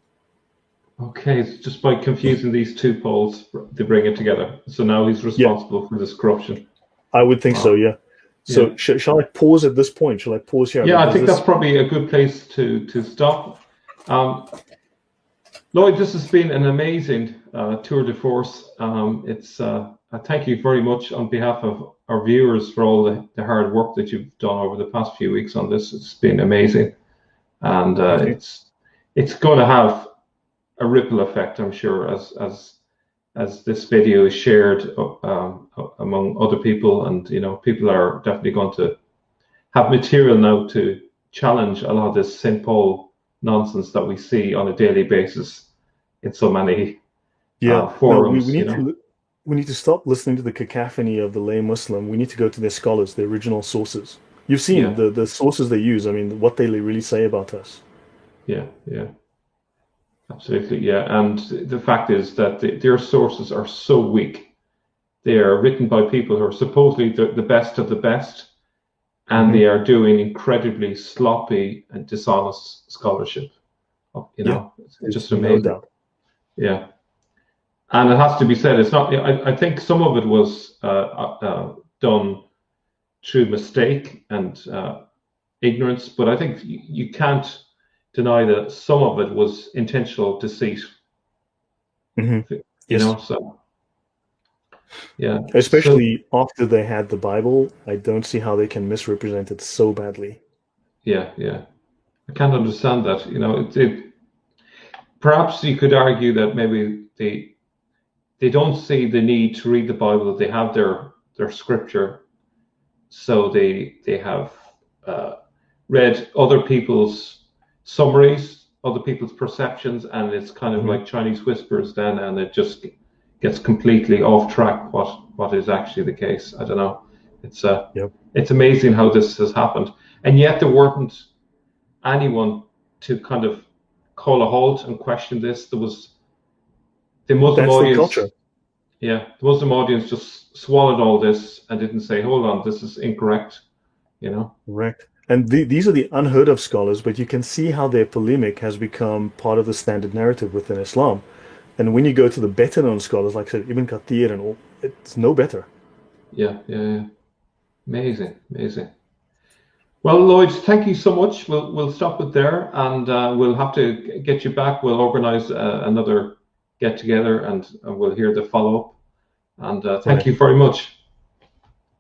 Okay, it's just by confusing these two poles, they bring it together. So now he's responsible for this corruption. I would think so, yeah. So shall I pause at this point? Shall I pause here? Yeah, I think that's probably a good place to stop. Lloyd, this has been an amazing tour de force. I thank you very much on behalf of our viewers for all the hard work that you've done over the past few weeks on this. It's been amazing, and it's going to have a ripple effect, I'm sure, as this video is shared among other people, and people are definitely going to have material now to challenge a lot of this St. Paul nonsense that we see on a daily basis in so many forums. We need to stop listening to the cacophony of the lay Muslim. We need to go to their scholars, their original sources. You've seen the sources they use. I mean, what they really say about us. Yeah. Absolutely, yeah. And the fact is that their sources are so weak. They are written by people who are supposedly the best of the best, and they are doing incredibly sloppy and dishonest scholarship. It's just amazing. No doubt. Yeah. And it has to be said, it's not, I think some of it was done through mistake and ignorance, but I think you can't deny that some of it was intentional deceit. So yeah. Especially after they had the Bible, I don't see how they can misrepresent it so badly. Yeah. I can't understand that. Perhaps you could argue that maybe they don't see the need to read the Bible. They have their scripture, so they have read other people's summaries, other people's perceptions, and it's kind of like Chinese whispers then, and it just gets completely off track what is actually the case. I don't know. It's amazing how this has happened, and yet there weren't anyone to kind of call a halt and question this. There was the Muslim audience. The Muslim audience just swallowed all this and didn't say, hold on, this is incorrect. Correct. And these are the unheard of scholars, but you can see how their polemic has become part of the standard narrative within Islam. And when you go to the better known scholars, like I said, Ibn Kathir and all, it's no better. Yeah. Amazing. Well, Lloyd, thank you so much. We'll stop it there, and we'll have to get you back. We'll organize another get together, and we'll hear the follow up. And thank you very much.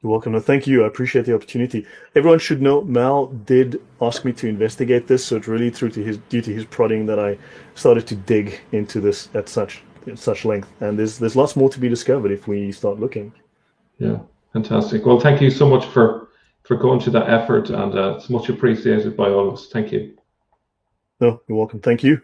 You're welcome. No, thank you. I appreciate the opportunity. Everyone should know Mal did ask me to investigate this, so it's really due to his prodding that I started to dig into this at such length. And there's lots more to be discovered if we start looking. Yeah, fantastic. Well, thank you so much for going to that effort, and it's much appreciated by all of us. Thank you. No, you're welcome. Thank you.